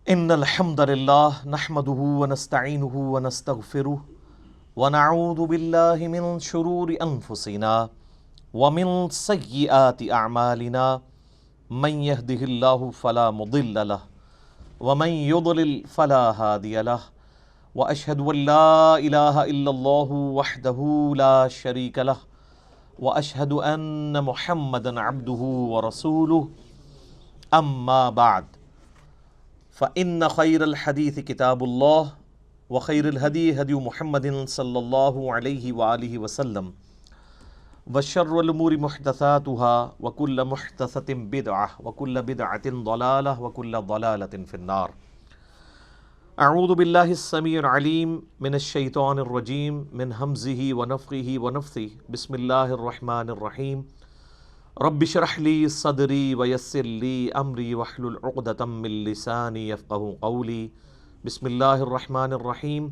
ان الحمد للہ نحمده ونستعینه ونستغفره ونعوذ باللہ من شرور انفسنا ومن سیئات اعمالنا من يهده اللہ فلا مضل له ومن يضلل فلا هادی له واشهد ان لا الہ الا اللہ وحدہ لا شریک له واشهد ان محمدا عبدہ ورسولہ اما بعد فإن خير الحديث كتاب الله وخير الهدي هدي محمد صلى الله عليه وآله وسلم وشر الأمور محدثاتها وكل محدثة بدعة وكل بدعة ضلالة وكل ضلالة في النار. أعوذ بالله السميع العليم من الشيطان الرجيم من همزه ونفخه ونفثه. بسم الله الرحمن الرحيم. رب اشرح لي صدري ويسر لي امري واحلل عقدة من لساني يفقهوا قولي. بسم الله الرحمن الرحيم.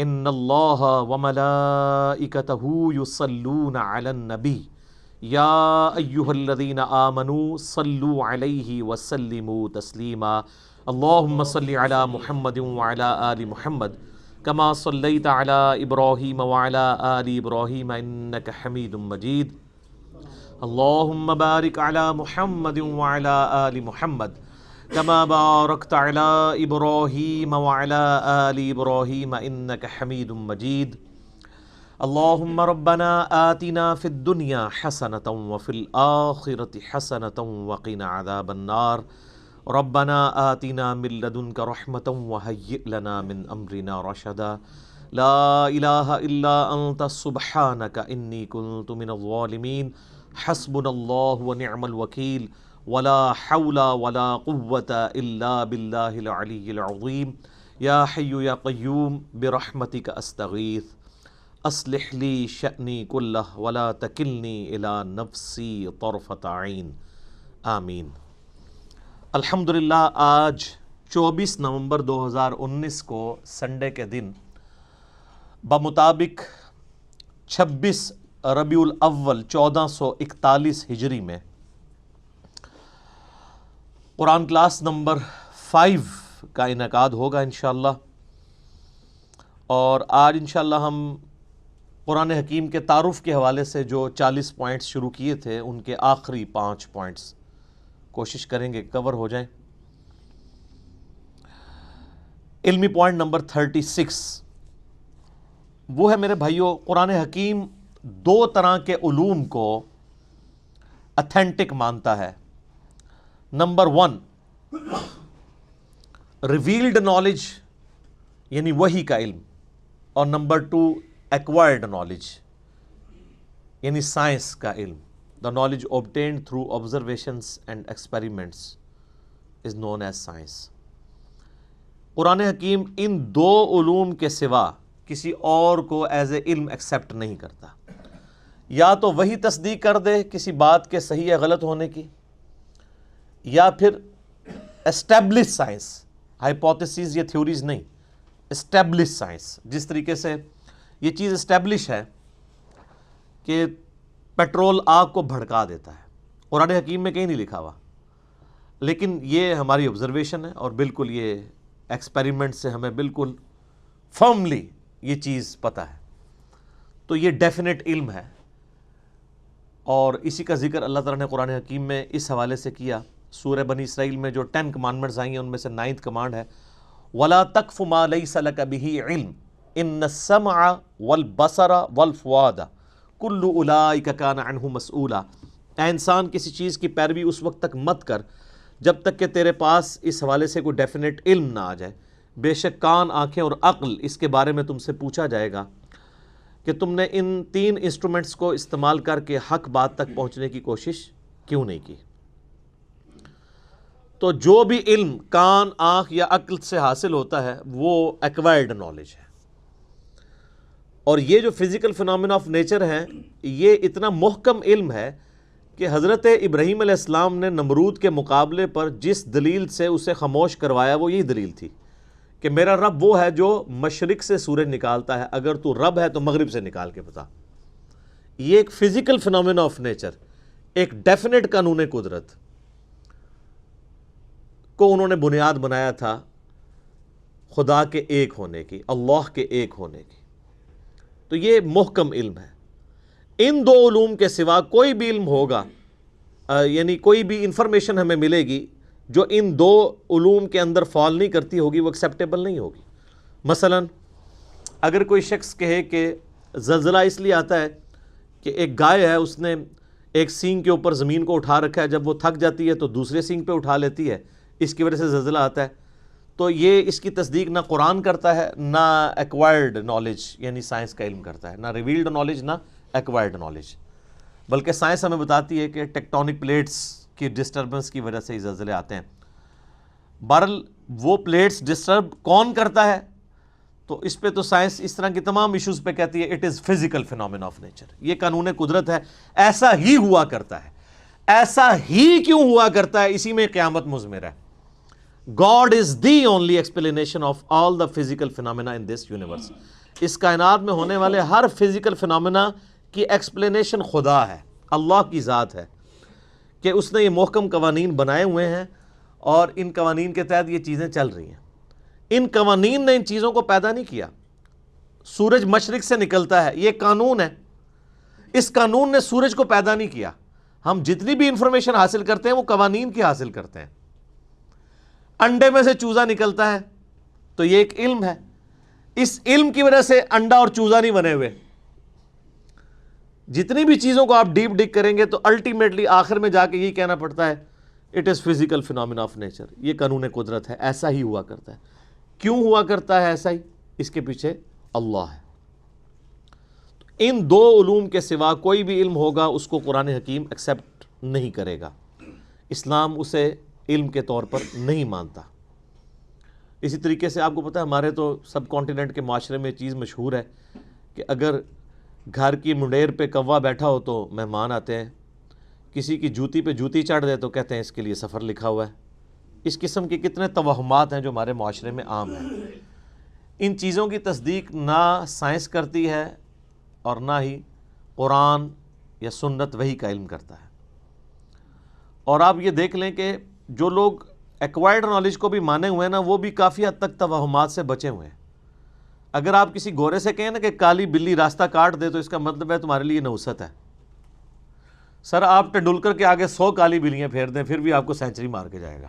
ان الله وملائكته يصلون على النبي يا ايها الذين آمنوا صلوا عليه وسلموا تسليما. اللهم صل على محمد وعلى آل محمد كما صليت على ابراهيم وعلى آل ابراهيم انك حميد مجيد. اللهم بارك على محمد وعلى آل محمد كما باركت على إبراهيم وعلى آل إبراهيم إنك حميد مجيد. اللهم ربنا آتنا في الدنيا حسنة وفي الآخرة حسنة وقنا عذاب النار. ربنا آتنا من لدنك رحمة وهيئ لنا من أمرنا رشدا. لا إله إلا أنت سبحانك إني كنت من الظالمين. حسبنا اللہ ونعم الوکیل ولا حول ولا قوة الا باللہ العلی العظیم. یا حی یا قیوم برحمتک استغیث اصلح لی شأنی کلہ ولا تکلنی الی نفسی طرفۃ عین. آمین. الحمدللہ آج 24 نومبر 2019 کو سنڈے کے دن بمطابق 26 ربیع الاول 1441 ہجری میں قرآن کلاس نمبر 5 کا انعقاد ہوگا انشاءاللہ. اور آج انشاءاللہ ہم قرآن حکیم کے تعارف کے حوالے سے جو 40 پوائنٹس شروع کیے تھے ان کے آخری 5 پوائنٹس کوشش کریں گے کور ہو جائیں. علمی پوائنٹ نمبر 36 وہ ہے میرے بھائیوں، قرآن حکیم 2 طرح کے علوم کو اتھینٹک مانتا ہے. نمبر 1 ریویلڈ نالج یعنی وحی کا علم، اور نمبر 2 ایکوائرڈ نالج یعنی سائنس کا علم. The knowledge obtained through observations and experiments is known as science. قرآن حکیم ان 2 علوم کے سوا کسی اور کو ایز اے علم ایکسیپٹ نہیں کرتا. یا تو وہی تصدیق کر دے کسی بات کے صحیح یا غلط ہونے کی، یا پھر اسٹیبلش سائنس، ہائپوتھیسز یا تھیوریز نہیں، اسٹیبلش سائنس. جس طریقے سے یہ چیز اسٹیبلش ہے کہ پیٹرول آگ کو بھڑکا دیتا ہے، قرآن حکیم میں کہیں نہیں لکھا ہوا، لیکن یہ ہماری آبزرویشن ہے اور بالکل یہ ایکسپیریمنٹ سے ہمیں بالکل فرملی یہ چیز پتہ ہے. تو یہ ڈیفینیٹ علم ہے، اور اسی کا ذکر اللہ تعالیٰ نے قرآن حکیم میں اس حوالے سے کیا. سورہ بنی اسرائیل میں جو 10 کمانڈمنٹس آئی ہیں ان میں سے 9th کمانڈ ہے وَلَا تَقْفُ مَا لَيْسَ لَكَ بِهِ عِلْمٌ إِنَّ السَّمْعَ وَالْبَصَرَ وَالْفُؤَادَ كُلُّ أُولَٰئِكَ كَانَ عَنْهُ مَسْئُولًا. اے انسان کسی چیز کی پیروی اس وقت تک مت کر جب تک کہ تیرے پاس اس حوالے سے کوئی ڈیفینیٹ علم نہ آ جائے. بے شک کان، آنکھیں اور عقل اس کے بارے میں تم سے پوچھا جائے گا کہ تم نے ان 3 انسٹرومنٹس کو استعمال کر کے حق بات تک پہنچنے کی کوشش کیوں نہیں کی. تو جو بھی علم کان، آنکھ یا عقل سے حاصل ہوتا ہے وہ ایکوائرڈ نالج ہے. اور یہ جو فزیکل فنامنا آف نیچر ہیں یہ اتنا محکم علم ہے کہ حضرت ابراہیم علیہ السلام نے نمرود کے مقابلے پر جس دلیل سے اسے خاموش کروایا وہ یہی دلیل تھی کہ میرا رب وہ ہے جو مشرق سے سورج نکالتا ہے، اگر تو رب ہے تو مغرب سے نکال کے بتا. یہ ایک فزیکل فنامنا آف نیچر، ایک ڈیفینیٹ قانون قدرت کو انہوں نے بنیاد بنایا تھا خدا کے ایک ہونے کی، اللہ کے ایک ہونے کی۔ تو یہ محکم علم ہے۔ ان دو علوم کے سوا کوئی بھی علم ہوگا، یعنی کوئی بھی انفارمیشن ہمیں ملے گی جو ان دو علوم کے اندر فال نہیں کرتی ہوگی، وہ ایکسیپٹیبل نہیں ہوگی۔ مثلا اگر کوئی شخص کہے کہ زلزلہ اس لیے آتا ہے کہ ایک گائے ہے، اس نے ایک سینگ کے اوپر زمین کو اٹھا رکھا ہے، جب وہ تھک جاتی ہے تو دوسرے سینگ پہ اٹھا لیتی ہے، اس کی وجہ سے زلزلہ آتا ہے، تو یہ اس کی تصدیق نہ قرآن کرتا ہے، نہ ایکوائرڈ نالج یعنی سائنس کا علم کرتا ہے، نہ ریویلڈ نالج نہ ایکوائرڈ نالج، بلکہ سائنس ہمیں بتاتی ہے کہ ٹیکٹونک پلیٹس کی ڈسٹربنس کی وجہ سے یہ زلزلے آتے ہیں۔ بہرحال وہ پلیٹس ڈسٹرب کون کرتا ہے، تو اس پہ تو سائنس اس طرح کی تمام ایشوز پہ کہتی ہے it is physical phenomena of nature, یہ قانون قدرت ہے، ایسا ہی ہوا کرتا ہے۔ ایسا ہی کیوں ہوا کرتا ہے، اسی میں قیامت مضمر ہے۔ God is the only explanation of all the physical phenomena in this universe۔ اس کائنات میں ہونے والے ہر فزیکل فینومینا کی ایکسپلینیشن خدا ہے، اللہ کی ذات ہے، کہ اس نے یہ محکم قوانین بنائے ہوئے ہیں اور ان قوانین کے تحت یہ چیزیں چل رہی ہیں۔ ان قوانین نے ان چیزوں کو پیدا نہیں کیا۔ سورج مشرق سے نکلتا ہے، یہ قانون ہے، اس قانون نے سورج کو پیدا نہیں کیا۔ ہم جتنی بھی انفارمیشن حاصل کرتے ہیں وہ قوانین کی حاصل کرتے ہیں۔ انڈے میں سے چوزا نکلتا ہے تو یہ ایک علم ہے، اس علم کی وجہ سے انڈا اور چوزا نہیں بنے ہوئے۔ جتنی بھی چیزوں کو آپ ڈیپ ڈگ کریں گے تو الٹیمیٹلی آخر میں جا کے یہی کہنا پڑتا ہے it is physical phenomena of nature, یہ قانون قدرت ہے، ایسا ہی ہوا کرتا ہے۔ کیوں ہوا کرتا ہے ایسا ہی، اس کے پیچھے اللہ ہے۔ ان دو علوم کے سوا کوئی بھی علم ہوگا اس کو قرآن حکیم ایکسیپٹ نہیں کرے گا، اسلام اسے علم کے طور پر نہیں مانتا۔ اسی طریقے سے آپ کو پتہ ہے ہمارے تو سب کانٹیننٹ کے معاشرے میں چیز مشہور ہے کہ اگر گھر کی منڈیر پہ کوا بیٹھا ہو تو مہمان آتے ہیں، کسی کی جوتی پہ جوتی چڑھ دے تو کہتے ہیں اس کے لیے سفر لکھا ہوا ہے۔ اس قسم کے کتنے توہمات ہیں جو ہمارے معاشرے میں عام ہیں۔ ان چیزوں کی تصدیق نہ سائنس کرتی ہے اور نہ ہی قرآن یا سنت وحی کا علم کرتا ہے۔ اور آپ یہ دیکھ لیں کہ جو لوگ ایکوائرڈ نالج کو بھی مانے ہوئے ہیں نا، وہ بھی کافی حد تک توہمات سے بچے ہوئے ہیں۔ اگر آپ کسی گورے سے کہیں نا کہ کالی بلی راستہ کاٹ دے تو اس کا مطلب ہے تمہارے لیے نحوست ہے۔ سر آپ ٹنڈولکر کے آگے 100 کالی بلیاں پھیر دیں پھر بھی آپ کو سینچری مار کے جائے گا۔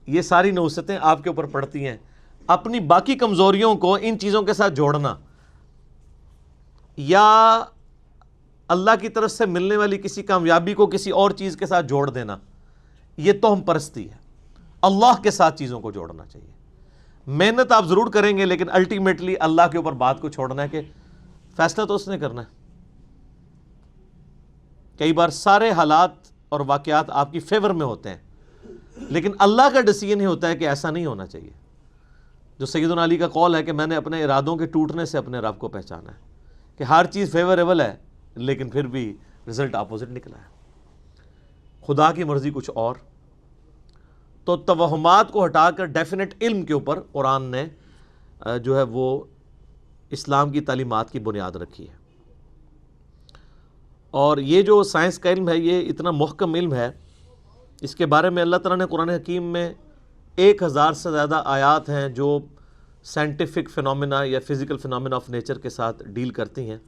یہ ساری نحوستیں آپ کے اوپر پڑتی ہیں۔ اپنی باقی کمزوریوں کو ان چیزوں کے ساتھ جوڑنا یا اللہ کی طرف سے ملنے والی کسی کامیابی کو کسی اور چیز کے ساتھ جوڑ دینا، یہ توہم پرستی ہے۔ اللہ کے ساتھ چیزوں کو جوڑنا چاہیے۔ محنت آپ ضرور کریں گے لیکن الٹیمیٹلی اللہ کے اوپر بات کو چھوڑنا ہے کہ فیصلہ تو اس نے کرنا ہے۔ کئی بار سارے حالات اور واقعات آپ کی فیور میں ہوتے ہیں لیکن اللہ کا ڈیسیژن ہی ہوتا ہے کہ ایسا نہیں ہونا چاہیے۔ جو سیدنا علی کا قول ہے کہ میں نے اپنے ارادوں کے ٹوٹنے سے اپنے رب کو پہچانا ہے، کہ ہر چیز فیوریبل ہے لیکن پھر بھی رزلٹ اپوزٹ نکلا ہے، خدا کی مرضی کچھ اور۔ تو توہمات کو ہٹا کر ڈیفینٹ علم کے اوپر قرآن نے جو ہے وہ اسلام کی تعلیمات کی بنیاد رکھی ہے۔ اور یہ جو سائنس کا علم ہے یہ اتنا محکم علم ہے، اس کے بارے میں اللہ تعالیٰ نے قرآن حکیم میں 1000 سے زیادہ آیات ہیں جو سائنٹیفک فینومینا یا فزیکل فینومینا آف نیچر کے ساتھ ڈیل کرتی ہیں۔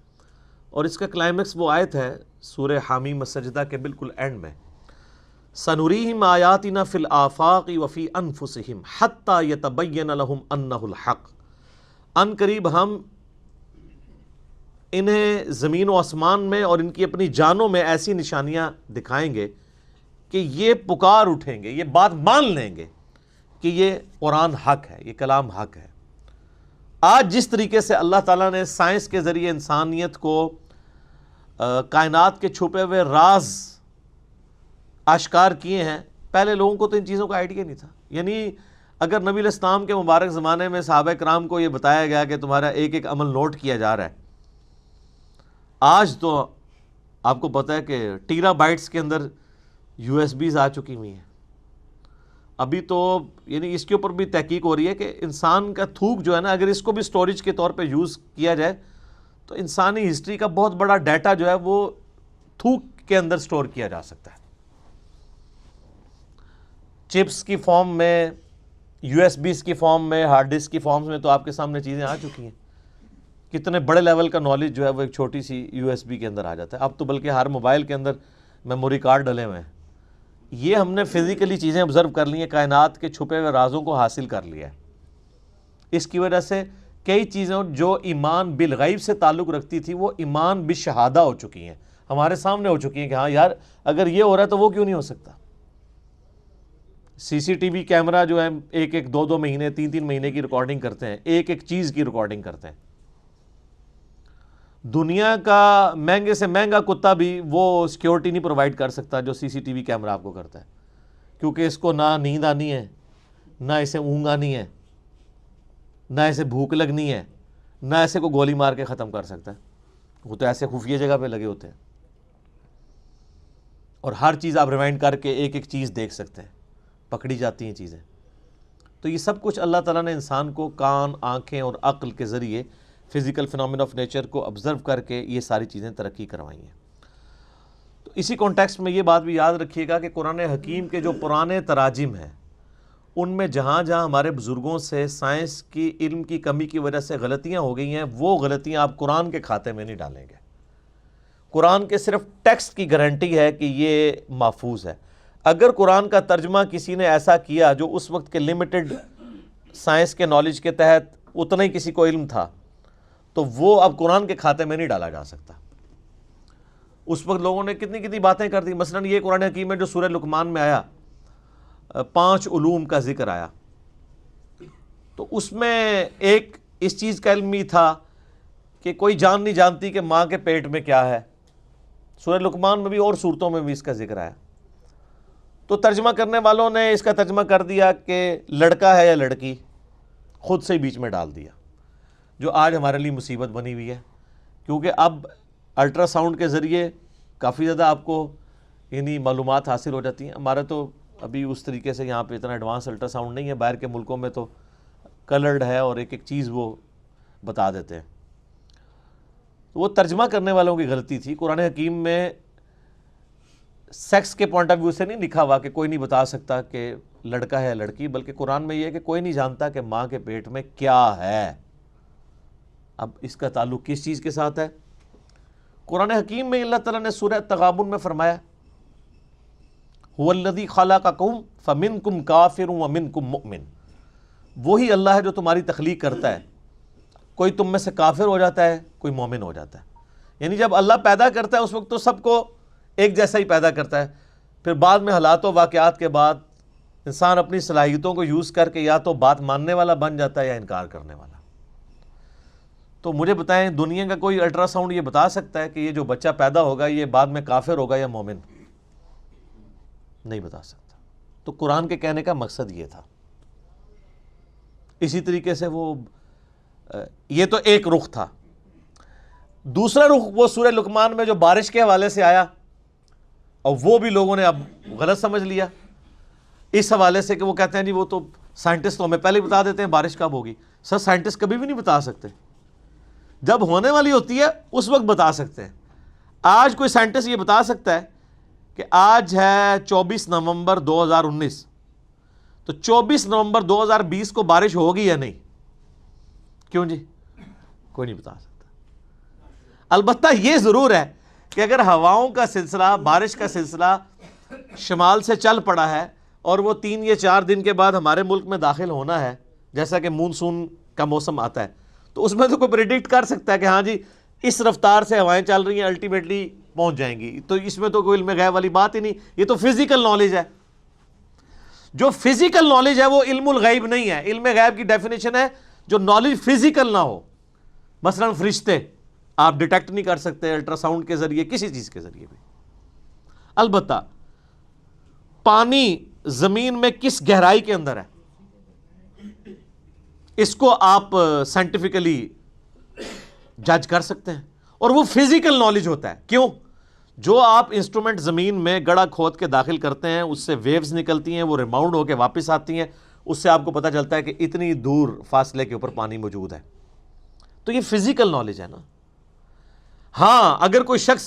اور اس کا کلائمیکس وہ آیت ہے سورہ حامیم السجدہ کے بالکل اینڈ میں، سَنُرِيهِمْ آیَاتِنَا فِي الْآفَاقِ وَفِي أَنفُسِهِمْ حَتَّى يَتَبَيَّنَ لَهُمْ أَنَّهُ الْحَقُّ۔ ان قریب ہم انہیں زمین و آسمان میں اور ان کی اپنی جانوں میں ایسی نشانیاں دکھائیں گے کہ یہ پکار اٹھیں گے، یہ بات مان لیں گے کہ یہ قرآن حق ہے، یہ کلام حق ہے۔ آج جس طریقے سے اللہ تعالیٰ نے سائنس کے ذریعے انسانیت کو کائنات کے چھپے ہوئے راز آشکار کیے ہیں، پہلے لوگوں کو تو ان چیزوں کا آئیڈیا نہیں تھا۔ یعنی اگر نبی علیہ السلام کے مبارک زمانے میں صحابہ کرام کو یہ بتایا گیا کہ تمہارا ایک ایک عمل نوٹ کیا جا رہا ہے، آج تو آپ کو پتہ ہے کہ ٹیرا بائٹس کے اندر USB آ چکی ہوئی ہیں۔ ابھی تو یعنی اس کے اوپر بھی تحقیق ہو رہی ہے کہ انسان کا تھوک جو ہے نا، اگر اس کو بھی سٹوریج کے طور پہ یوز کیا جائے تو انسانی ہسٹری کا بہت بڑا ڈیٹا جو ہے وہ تھوک کے اندر سٹور کیا جا سکتا ہے، چپس کی فارم میں USB کی فارم میں، ہارڈ ڈسک کی فارم میں تو آپ کے سامنے چیزیں آ چکی ہیں. کتنے بڑے لیول کا نالج جو ہے وہ ایک چھوٹی سی USB کے اندر آ جاتا ہے. اب تو بلکہ ہر موبائل کے اندر میموری کارڈ ڈلے ہوئے ہیں. یہ ہم نے فزیکلی چیزیں آبزرو کر لی ہیں، کائنات کے چھپے ہوئے رازوں کو حاصل کر لیا ہے. اس کی وجہ سے کئی چیزیں جو ایمان بالغیب سے تعلق رکھتی تھی وہ ایمان بالشہادہ ہو چکی ہیں، ہمارے سامنے ہو چکی ہیں کہ ہاں یار اگر یہ ہو رہا ہے تو وہ کیوں نہیں ہو سکتا. CCTV کیمرہ جو ہے ایک 2 مہینے 3 مہینے کی ریکارڈنگ کرتے ہیں، ایک چیز کی ریکارڈنگ کرتے ہیں. دنیا کا مہنگے سے مہنگا کتا بھی وہ سیکیورٹی نہیں پرووائڈ کر سکتا جو CCTV کیمرہ آپ کو کرتا ہے، کیونکہ اس کو نہ نیند آنی ہے، نہ اسے اونگ آنی ہے، نہ اسے بھوک لگنی ہے، نہ ایسے کو گولی مار کے ختم کر سکتا ہے. وہ تو ایسے خفیہ جگہ پہ لگے ہوتے ہیں اور ہر چیز آپ ریوائنڈ کر کے ایک چیز دیکھ سکتے ہیں، پکڑی جاتی ہیں چیزیں. تو یہ سب کچھ اللہ تعالیٰ نے انسان کو کان، آنکھیں اور عقل کے ذریعے فزیکل فینومین آف نیچر کو آبزرو کر کے یہ ساری چیزیں ترقی کروائی ہیں. تو اسی کانٹیکسٹ میں یہ بات بھی یاد رکھیے گا کہ قرآن حکیم کے جو پرانے تراجم ہیں ان میں جہاں جہاں ہمارے بزرگوں سے سائنس کی علم کی کمی کی وجہ سے غلطیاں ہو گئی ہیں، وہ غلطیاں آپ قرآن کے کھاتے میں نہیں ڈالیں گے. قرآن کے صرف ٹیکسٹ کی گارنٹی ہے کہ یہ محفوظ ہے. اگر قرآن کا ترجمہ کسی نے ایسا کیا جو اس وقت کے لمیٹڈ سائنس کے نالج کے تحت اتنا ہی کسی کو علم تھا، تو وہ اب قرآن کے کھاتے میں نہیں ڈالا جا سکتا. اس وقت لوگوں نے کتنی باتیں کر دی. مثلا یہ قرآن حکیم میں جو سورہ لقمان میں آیا 5 علوم کا ذکر آیا، تو اس میں ایک اس چیز کا علم ہی تھا کہ کوئی جان نہیں جانتی کہ ماں کے پیٹ میں کیا ہے. سورہ لقمان میں بھی اور صورتوں میں بھی اس کا ذکر آیا. تو ترجمہ کرنے والوں نے اس کا ترجمہ کر دیا کہ لڑکا ہے یا لڑکی، خود سے ہی بیچ میں ڈال دیا، جو آج ہمارے لیے مصیبت بنی ہوئی ہے. کیونکہ اب الٹرا ساؤنڈ کے ذریعے کافی زیادہ آپ کو یعنی معلومات حاصل ہو جاتی ہیں. ہمارا تو ابھی اس طریقے سے یہاں پہ اتنا ایڈوانس الٹرا ساؤنڈ نہیں ہے، باہر کے ملکوں میں تو کلرڈ ہے اور ایک چیز وہ بتا دیتے ہیں. وہ ترجمہ کرنے والوں کی غلطی تھی. قرآن حکیم میں سیکس کے پوائنٹ آف ویو سے نہیں لکھا ہوا کہ کوئی نہیں بتا سکتا کہ لڑکا ہے یا لڑکی، بلکہ قرآن میں یہ ہے کہ کوئی نہیں جانتا کہ ماں کے پیٹ میں کیا ہے. اب اس کا تعلق کس چیز کے ساتھ ہے؟ قرآن حکیم میں اللہ تعالیٰ نے سورہ تغابن میں فرمایا هُوَ الَّذِي خَلَقَكُمْ فَمِنْكُمْ كَافِرٌ وَمِنْكُمْ مُؤْمِنٌ. وہی اللہ ہے جو تمہاری تخلیق کرتا ہے، کوئی تم میں سے کافر ہو جاتا ہے، کوئی مومن ہو جاتا ہے. یعنی جب اللہ پیدا کرتا ہے اس وقت تو سب کو ایک جیسا ہی پیدا کرتا ہے. پھر بعد میں حالات و واقعات کے بعد انسان اپنی صلاحیتوں کو یوز کر کے یا تو بات ماننے والا بن جاتا ہے یا انکار کرنے والا. تو مجھے بتائیں دنیا کا کوئی الٹرا ساؤنڈ یہ بتا سکتا ہے کہ یہ جو بچہ پیدا ہوگا یہ بعد میں کافر ہوگا یا مومن؟ نہیں بتا سکتا. تو قرآن کے کہنے کا مقصد یہ تھا. اسی طریقے سے یہ تو ایک رخ تھا. دوسرا رخ وہ سورہ لقمان میں جو بارش کے حوالے سے آیا، اور وہ بھی لوگوں نے اب غلط سمجھ لیا اس حوالے سے کہ وہ کہتے ہیں جی وہ تو سائنٹسٹ تو ہمیں پہلے ہی بتا دیتے ہیں بارش کب ہوگی. سر سائنٹسٹ کبھی بھی نہیں بتا سکتے، جب ہونے والی ہوتی ہے اس وقت بتا سکتے ہیں. آج کوئی سائنٹسٹ یہ بتا سکتا ہے کہ آج ہے 24 نومبر 2019، تو 24 نومبر 2020 کو بارش ہوگی یا نہیں؟ کیوں جی؟ کوئی نہیں بتا سکتا. البتہ یہ ضرور ہے کہ اگر ہواؤں کا سلسلہ، بارش کا سلسلہ شمال سے چل پڑا ہے اور وہ 3 یا 4 دن کے بعد ہمارے ملک میں داخل ہونا ہے، جیسا کہ مونسون کا موسم آتا ہے، تو اس میں تو کوئی پریڈکٹ کر سکتا ہے کہ ہاں جی اس رفتار سے ہوائیں چل رہی ہیں، الٹیمیٹلی پہنچ جائیں گی. تو اس میں تو کوئی علم غیب والی بات ہی نہیں. یہ تو فزیکل نالج ہے. جو فزیکل نالج ہے وہ علم الغیب نہیں ہے. علم غیب کی ڈیفینیشن ہے جو نالج فزیکل نہ ہو. مثلا فرشتے آپ ڈیٹیکٹ نہیں کر سکتے الٹرا ساؤنڈ کے ذریعے، کسی چیز کے ذریعے بھی. البتہ پانی زمین میں کس گہرائی کے اندر ہے اس کو آپ سائنٹیفکلی جج کر سکتے ہیں، اور وہ فزیکل نالج ہوتا ہے. کیوں؟ جو آپ انسٹرومنٹ زمین میں گڑھا کھود کے داخل کرتے ہیں اس سے ویوز نکلتی ہیں، وہ ریباؤنڈ ہو کے واپس آتی ہیں، اس سے آپ کو پتہ چلتا ہے کہ اتنی دور فاصلے کے اوپر پانی موجود ہے. تو یہ فزیکل نالج ہے نا. ہاں اگر کوئی شخص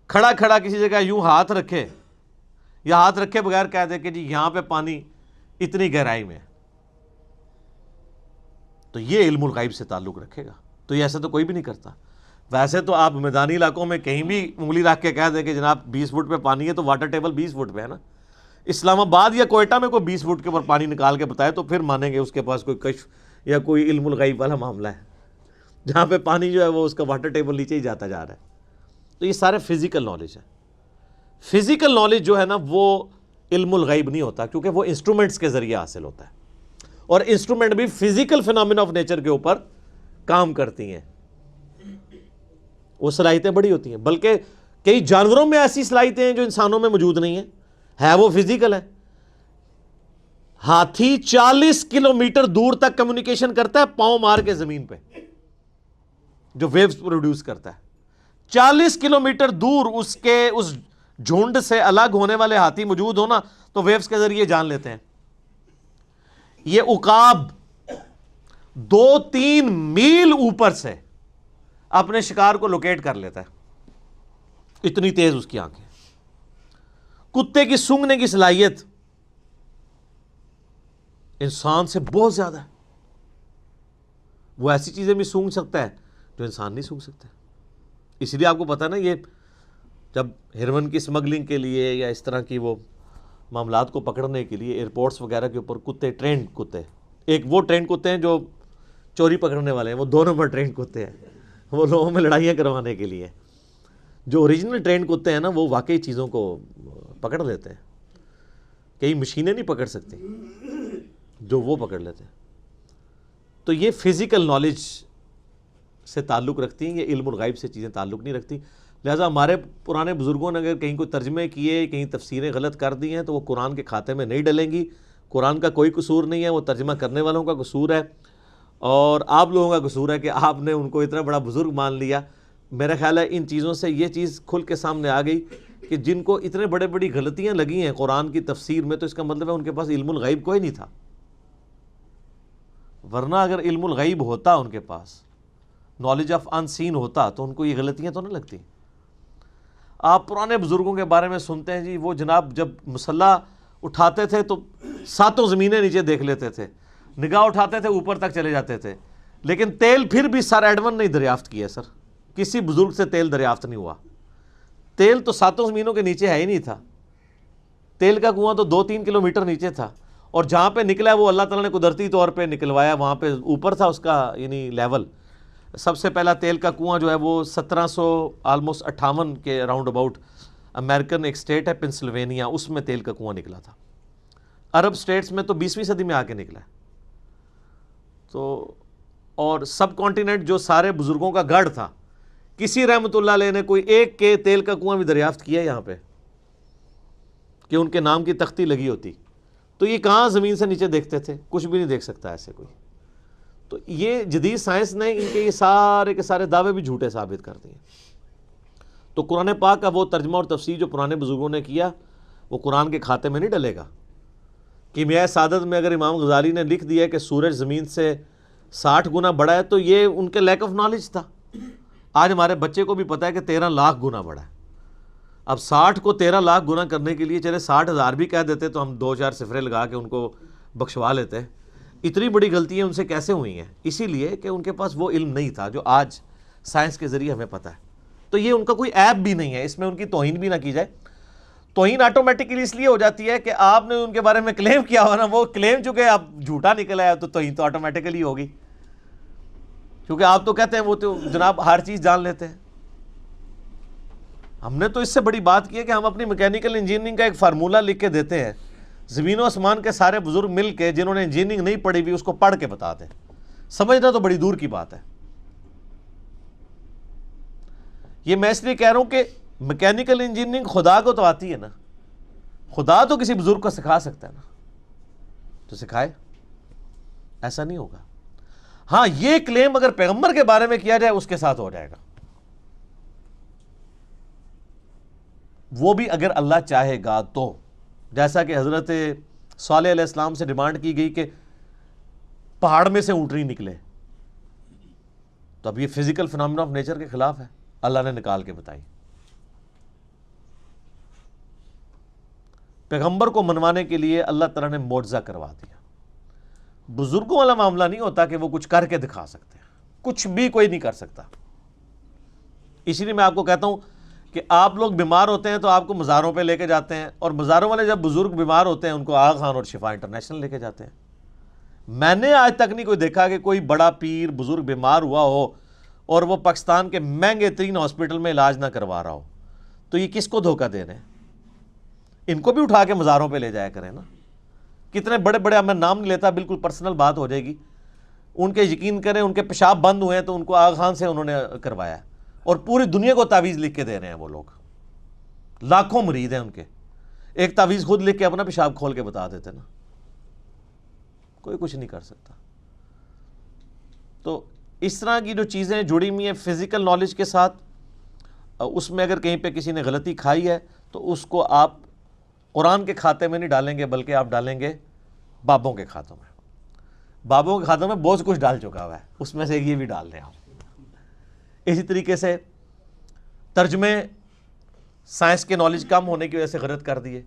کھڑا کھڑا کسی جگہ یوں ہاتھ رکھے یا ہاتھ رکھے بغیر کہہ دے کہ جی یہاں پہ پانی اتنی گہرائی میں ہے، تو یہ علم الغیب سے تعلق رکھے گا. تو یہ ایسا تو کوئی بھی نہیں کرتا. ویسے تو آپ میدانی علاقوں میں کہیں بھی انگلی رکھ کے کہہ دیں کہ جناب 20 فٹ پہ پانی ہے تو واٹر ٹیبل 20 فٹ پہ ہے نا. اسلام آباد یا کوئٹہ میں کوئی 20 فٹ کے اوپر پانی نکال کے بتائے تو پھر مانیں گے اس کے پاس کوئی کشف یا کوئی علم الغیب والا معاملہ ہے, جہاں پہ پانی جو ہے وہ اس کا واٹر ٹیبل نیچے ہی جاتا جا رہا ہے. تو یہ سارے فزیکل نالج ہے. فزیکل نالج جو ہے نا وہ علم الغیب نہیں ہوتا, کیونکہ وہ انسٹرومنٹس کے ذریعے حاصل ہوتا ہے, اور انسٹرومنٹ بھی فزیکل فینومینا آف نیچر کے اوپر کام کرتی ہیں. وہ صلاحیتیں بڑی ہوتی ہیں, بلکہ کئی جانوروں میں ایسی صلاحیتیں ہیں جو انسانوں میں موجود نہیں ہیں, ہے وہ فزیکل ہے. ہاتھی 40 کلومیٹر دور تک کمیونیکیشن کرتا ہے پاؤں مار کے زمین پہ, جو ویوز پروڈیوس کرتا ہے. 40 کلومیٹر دور اس جھنڈ سے الگ ہونے والے ہاتھی موجود ہونا تو ویوز کے ذریعے جان لیتے ہیں. یہ عقاب 2-3 میل اوپر سے اپنے شکار کو لوکیٹ کر لیتا ہے, اتنی تیز اس کی آنکھیں. کتے کی سونگھنے کی صلاحیت انسان سے بہت زیادہ ہے. وہ ایسی چیزیں بھی سونگھ سکتا ہے جو انسان نہیں سونگھ سکتا. اس لیے آپ کو پتا ہے نا, یہ جب ہیروئن کی اسمگلنگ کے لیے یا اس طرح کی وہ معاملات کو پکڑنے کے لیے ایئرپورٹس وغیرہ کے اوپر کتے, ٹرینڈ کتے, ایک وہ ٹرینڈ کتے ہیں جو چوری پکڑنے والے ہیں, وہ 2 نمبر ٹرینڈ کتے ہیں, وہ لوگوں میں لڑائیاں کروانے کے لیے. جو اوریجنل ٹرینڈ کتے ہیں نا وہ واقعی چیزوں کو پکڑ لیتے ہیں, کئی مشینیں نہیں پکڑ سکتی جو وہ پکڑ لیتے ہیں. تو یہ فزیکل نالج سے تعلق رکھتی ہیں, یہ علم الغیب سے چیزیں تعلق نہیں رکھتی. لہٰذا ہمارے پرانے بزرگوں نے اگر کہیں کوئی ترجمے کیے, کہیں تفسیریں غلط کر دی ہیں تو وہ قرآن کے کھاتے میں نہیں ڈلیں گی. قرآن کا کوئی قصور نہیں ہے, وہ ترجمہ کرنے والوں کا قصور ہے, اور آپ لوگوں کا قصور ہے کہ آپ نے ان کو اتنا بڑا بزرگ مان لیا. میرا خیال ہے ان چیزوں سے یہ چیز کھل کے سامنے آ گئی کہ جن کو اتنے بڑی غلطیاں لگی ہیں قرآن کی تفسیر میں, تو اس کا مطلب ہے ان کے پاس علم الغیب کوئی نہیں تھا. ورنہ اگر علم الغیب ہوتا, ان کے پاس نالج آف ان سین ہوتا, تو ان کو یہ غلطیاں تو نہ لگتی. آپ پرانے بزرگوں کے بارے میں سنتے ہیں جی, وہ جناب جب مسلح اٹھاتے تھے تو 7 زمینیں نیچے دیکھ لیتے تھے, نگاہ اٹھاتے تھے اوپر تک چلے جاتے تھے, لیکن تیل پھر بھی سر ایڈون نہیں دریافت کیا. سر کسی بزرگ سے تیل دریافت نہیں ہوا. تیل تو 7 زمینوں کے نیچے ہے ہی نہیں تھا. تیل کا کنواں تو 2-3 کلومیٹر نیچے تھا, اور جہاں پہ نکلا وہ اللہ تعالیٰ نے قدرتی طور پہ نکلوایا, وہاں پہ اوپر تھا اس کا یعنی لیول. سب سے پہلا تیل کا کنواں جو ہے وہ 1758 کے راؤنڈ اباؤٹ امریکن ایک اسٹیٹ ہے پنسلوینیا, اس میں تیل کا کنواں نکلا تھا. عرب اسٹیٹس میں تو 20ویں صدی میں آ کے نکلا ہے. تو اور سب کانٹیننٹ جو سارے بزرگوں کا گڑھ تھا, کسی رحمۃ اللہ علیہ نے کوئی ایک کے تیل کا کنواں بھی دریافت کیا یہاں پہ کہ ان کے نام کی تختی لگی ہوتی. تو یہ کہاں زمین سے نیچے دیکھتے تھے, کچھ بھی نہیں دیکھ سکتا ایسے کوئی. تو یہ جدید سائنس نے ان کے یہ سارے کے سارے دعوے بھی جھوٹے ثابت کر دیے. تو قرآن پاک کا وہ ترجمہ اور تفسیر جو پرانے بزرگوں نے کیا وہ قرآن کے کھاتے میں نہیں ڈلے گا. کیمیائے سعادت میں اگر امام غزالی نے لکھ دیا کہ سورج زمین سے 60 گنا بڑا ہے, تو یہ ان کے لیک آف نالج تھا. آج ہمارے بچے کو بھی پتا ہے کہ 13 لاکھ گنا بڑا ہے. اب 60 کو 13 لاکھ گنا کرنے کے لیے چلے 60,000 بھی کہہ دیتے تو ہم 2-4 صفرے لگا کے ان کو بخشوا لیتے. اتنی بڑی غلطیاں ان سے کیسے ہوئی ہیں؟ اسی لیے کہ ان کے پاس وہ علم نہیں تھا جو آج سائنس کے ذریعے ہمیں پتہ ہے. تو یہ ان کا کوئی عیب بھی نہیں ہے, اس میں ان کی توہین بھی نہ کی جائے. توہین آٹومیٹکلی اس لیے ہو جاتی ہے کہ آپ نے ان کے بارے میں کلیم کیا ہوا نا, وہ کلیم چونکہ اب جھوٹا نکلا ہے تو توہین تو آٹومیٹکلی ہوگی, کیونکہ آپ تو کہتے ہیں وہ تو جناب ہر چیز جان لیتے ہیں. ہم نے تو اس سے بڑی بات کی ہے کہ ہم اپنی میکینیکل انجینئرنگ کا ایک فارمولہ لکھ کے دیتے ہیں, زمین و آسمان کے سارے بزرگ مل کے جنہوں نے انجینئرنگ نہیں پڑھی ہوئی اس کو پڑھ کے بتاتے ہیں. سمجھنا تو بڑی دور کی بات ہے. یہ میں اس لیے کہہ رہا ہوں کہ میکینیکل انجینئرنگ خدا کو تو آتی ہے نا, خدا تو کسی بزرگ کو سکھا سکتا ہے نا, تو سکھائے. ایسا نہیں ہوگا. ہاں یہ کلیم اگر پیغمبر کے بارے میں کیا جائے اس کے ساتھ ہو جائے گا, وہ بھی اگر اللہ چاہے گا تو. جیسا کہ حضرت صالح علیہ السلام سے ڈیمانڈ کی گئی کہ پہاڑ میں سے اونٹنی نکلے, تو اب یہ فزیکل فینومینا آف نیچر کے خلاف ہے, اللہ نے نکال کے بتائی. پیغمبر کو منوانے کے لیے اللہ تعالیٰ نے معجزہ کروا دیا. بزرگوں والا معاملہ نہیں ہوتا کہ وہ کچھ کر کے دکھا سکتے ہیں، کچھ بھی کوئی نہیں کر سکتا۔ اسی لیے میں آپ کو کہتا ہوں کہ آپ لوگ بیمار ہوتے ہیں تو آپ کو مزاروں پہ لے کے جاتے ہیں، اور مزاروں والے جب بزرگ بیمار ہوتے ہیں ان کو آغا خان اور شفا انٹرنیشنل لے کے جاتے ہیں۔ میں نے آج تک نہیں کوئی دیکھا کہ کوئی بڑا پیر بزرگ بیمار ہوا ہو اور وہ پاکستان کے مہنگے ترین ہاسپٹل میں علاج نہ کروا رہا ہو۔ تو یہ کس کو دھوکہ دے رہے ہیں؟ ان کو بھی اٹھا کے مزاروں پہ لے جایا کریں نا۔ کتنے بڑے بڑے، اب میں نام نہیں لیتا، بالکل پرسنل بات ہو جائے گی، ان کے یقین کریں ان کے پیشاب بند ہوئے ہیں تو ان کو آغا خان سے انہوں نے کروایا، اور پوری دنیا کو تعویذ لکھ کے دے رہے ہیں وہ لوگ۔ لاکھوں مرید ہیں ان کے، ایک تعویذ خود لکھ کے اپنا پیشاب کھول کے بتا دیتے نا۔ کوئی کچھ نہیں کر سکتا۔ تو اس طرح کی جو چیزیں جڑی ہوئی ہیں فزیکل نالج کے ساتھ، اس میں اگر کہیں پہ کسی نے غلطی کھائی ہے تو اس کو آپ قرآن کے کھاتے میں نہیں ڈالیں گے، بلکہ آپ ڈالیں گے بابوں کے کھاتوں میں۔ بابوں کے کھاتوں میں بہت کچھ ڈال چکا ہوا ہے، اس میں سے یہ بھی ڈال دیں آپ۔ اسی طریقے سے ترجمے، سائنس کے نالج کم ہونے کی وجہ سے غلط کر دیے۔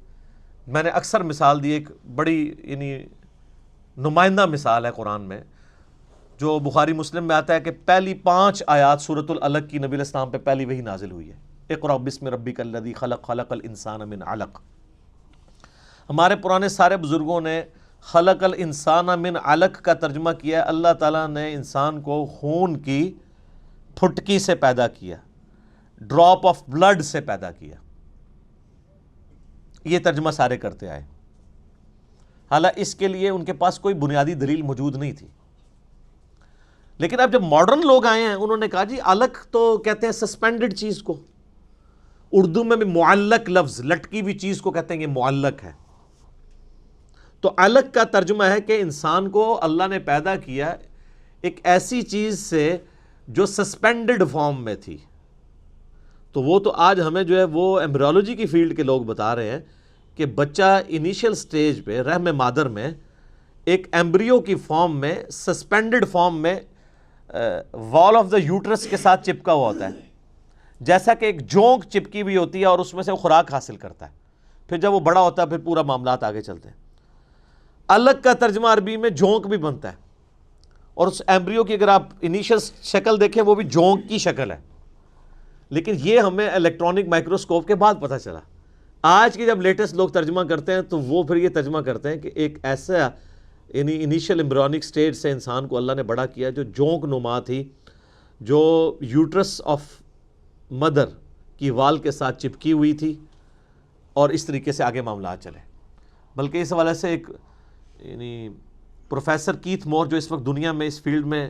میں نے اکثر مثال دی، ایک بڑی یعنی نمائندہ مثال ہے قرآن میں، جو بخاری مسلم میں آتا ہے کہ پہلی 5 آیات سورۃ العلق کی نبی علیہ السلام پہ پہلی وہی نازل ہوئی ہے، اقرأ بسم ربک الذی خلق، خلق الانسان من علق۔ ہمارے پرانے سارے بزرگوں نے خلق الانسان من علق کا ترجمہ کیا ہے، اللہ تعالیٰ نے انسان کو خون کی پھٹکی سے پیدا کیا، ڈراپ آف بلڈ سے پیدا کیا۔ یہ ترجمہ سارے کرتے آئے، حالانکہ اس کے لیے ان کے پاس کوئی بنیادی دلیل موجود نہیں تھی۔ لیکن اب جب ماڈرن لوگ آئے ہیں، انہوں نے کہا جی علق تو کہتے ہیں سسپینڈڈ چیز کو، اردو میں بھی معلق لفظ، لٹکی ہوئی چیز کو کہتے ہیں کہ معلق ہے۔ تو علق کا ترجمہ ہے کہ انسان کو اللہ نے پیدا کیا ایک ایسی چیز سے جو سسپینڈڈ فارم میں تھی۔ تو وہ تو آج ہمیں جو ہے وہ ایمبریولوجی کی فیلڈ کے لوگ بتا رہے ہیں کہ بچہ انیشل سٹیج پہ رحم مادر میں ایک ایمبریو کی فارم میں، سسپینڈڈ فارم میں، وال آف دا یوٹرس کے ساتھ چپکا ہوا ہوتا ہے، جیسا کہ ایک جونک چپکی ہوئی ہوتی ہے اور اس میں سے وہ خوراک حاصل کرتا ہے۔ پھر جب وہ بڑا ہوتا ہے پھر پورا معاملات آگے چلتے ہیں۔ علق کا ترجمہ عربی میں جونک بھی بنتا ہے، اور اس ایمبریو کی اگر آپ انیشل شکل دیکھیں وہ بھی جونک کی شکل ہے، لیکن یہ ہمیں الیکٹرانک مائکروسکوپ کے بعد پتہ چلا۔ آج کے جب لیٹسٹ لوگ ترجمہ کرتے ہیں تو وہ پھر یہ ترجمہ کرتے ہیں کہ ایک ایسا یعنی انیشل ایمبریونک سٹیج سے انسان کو اللہ نے بڑا کیا جو جونک نما تھی، جو یوٹرس آف مدر کی وال کے ساتھ چپکی ہوئی تھی، اور اس طریقے سے آگے معاملات چلے۔ بلکہ اس حوالے سے ایک یعنی پروفیسر کیتھ مور جو اس وقت دنیا میں اس فیلڈ میں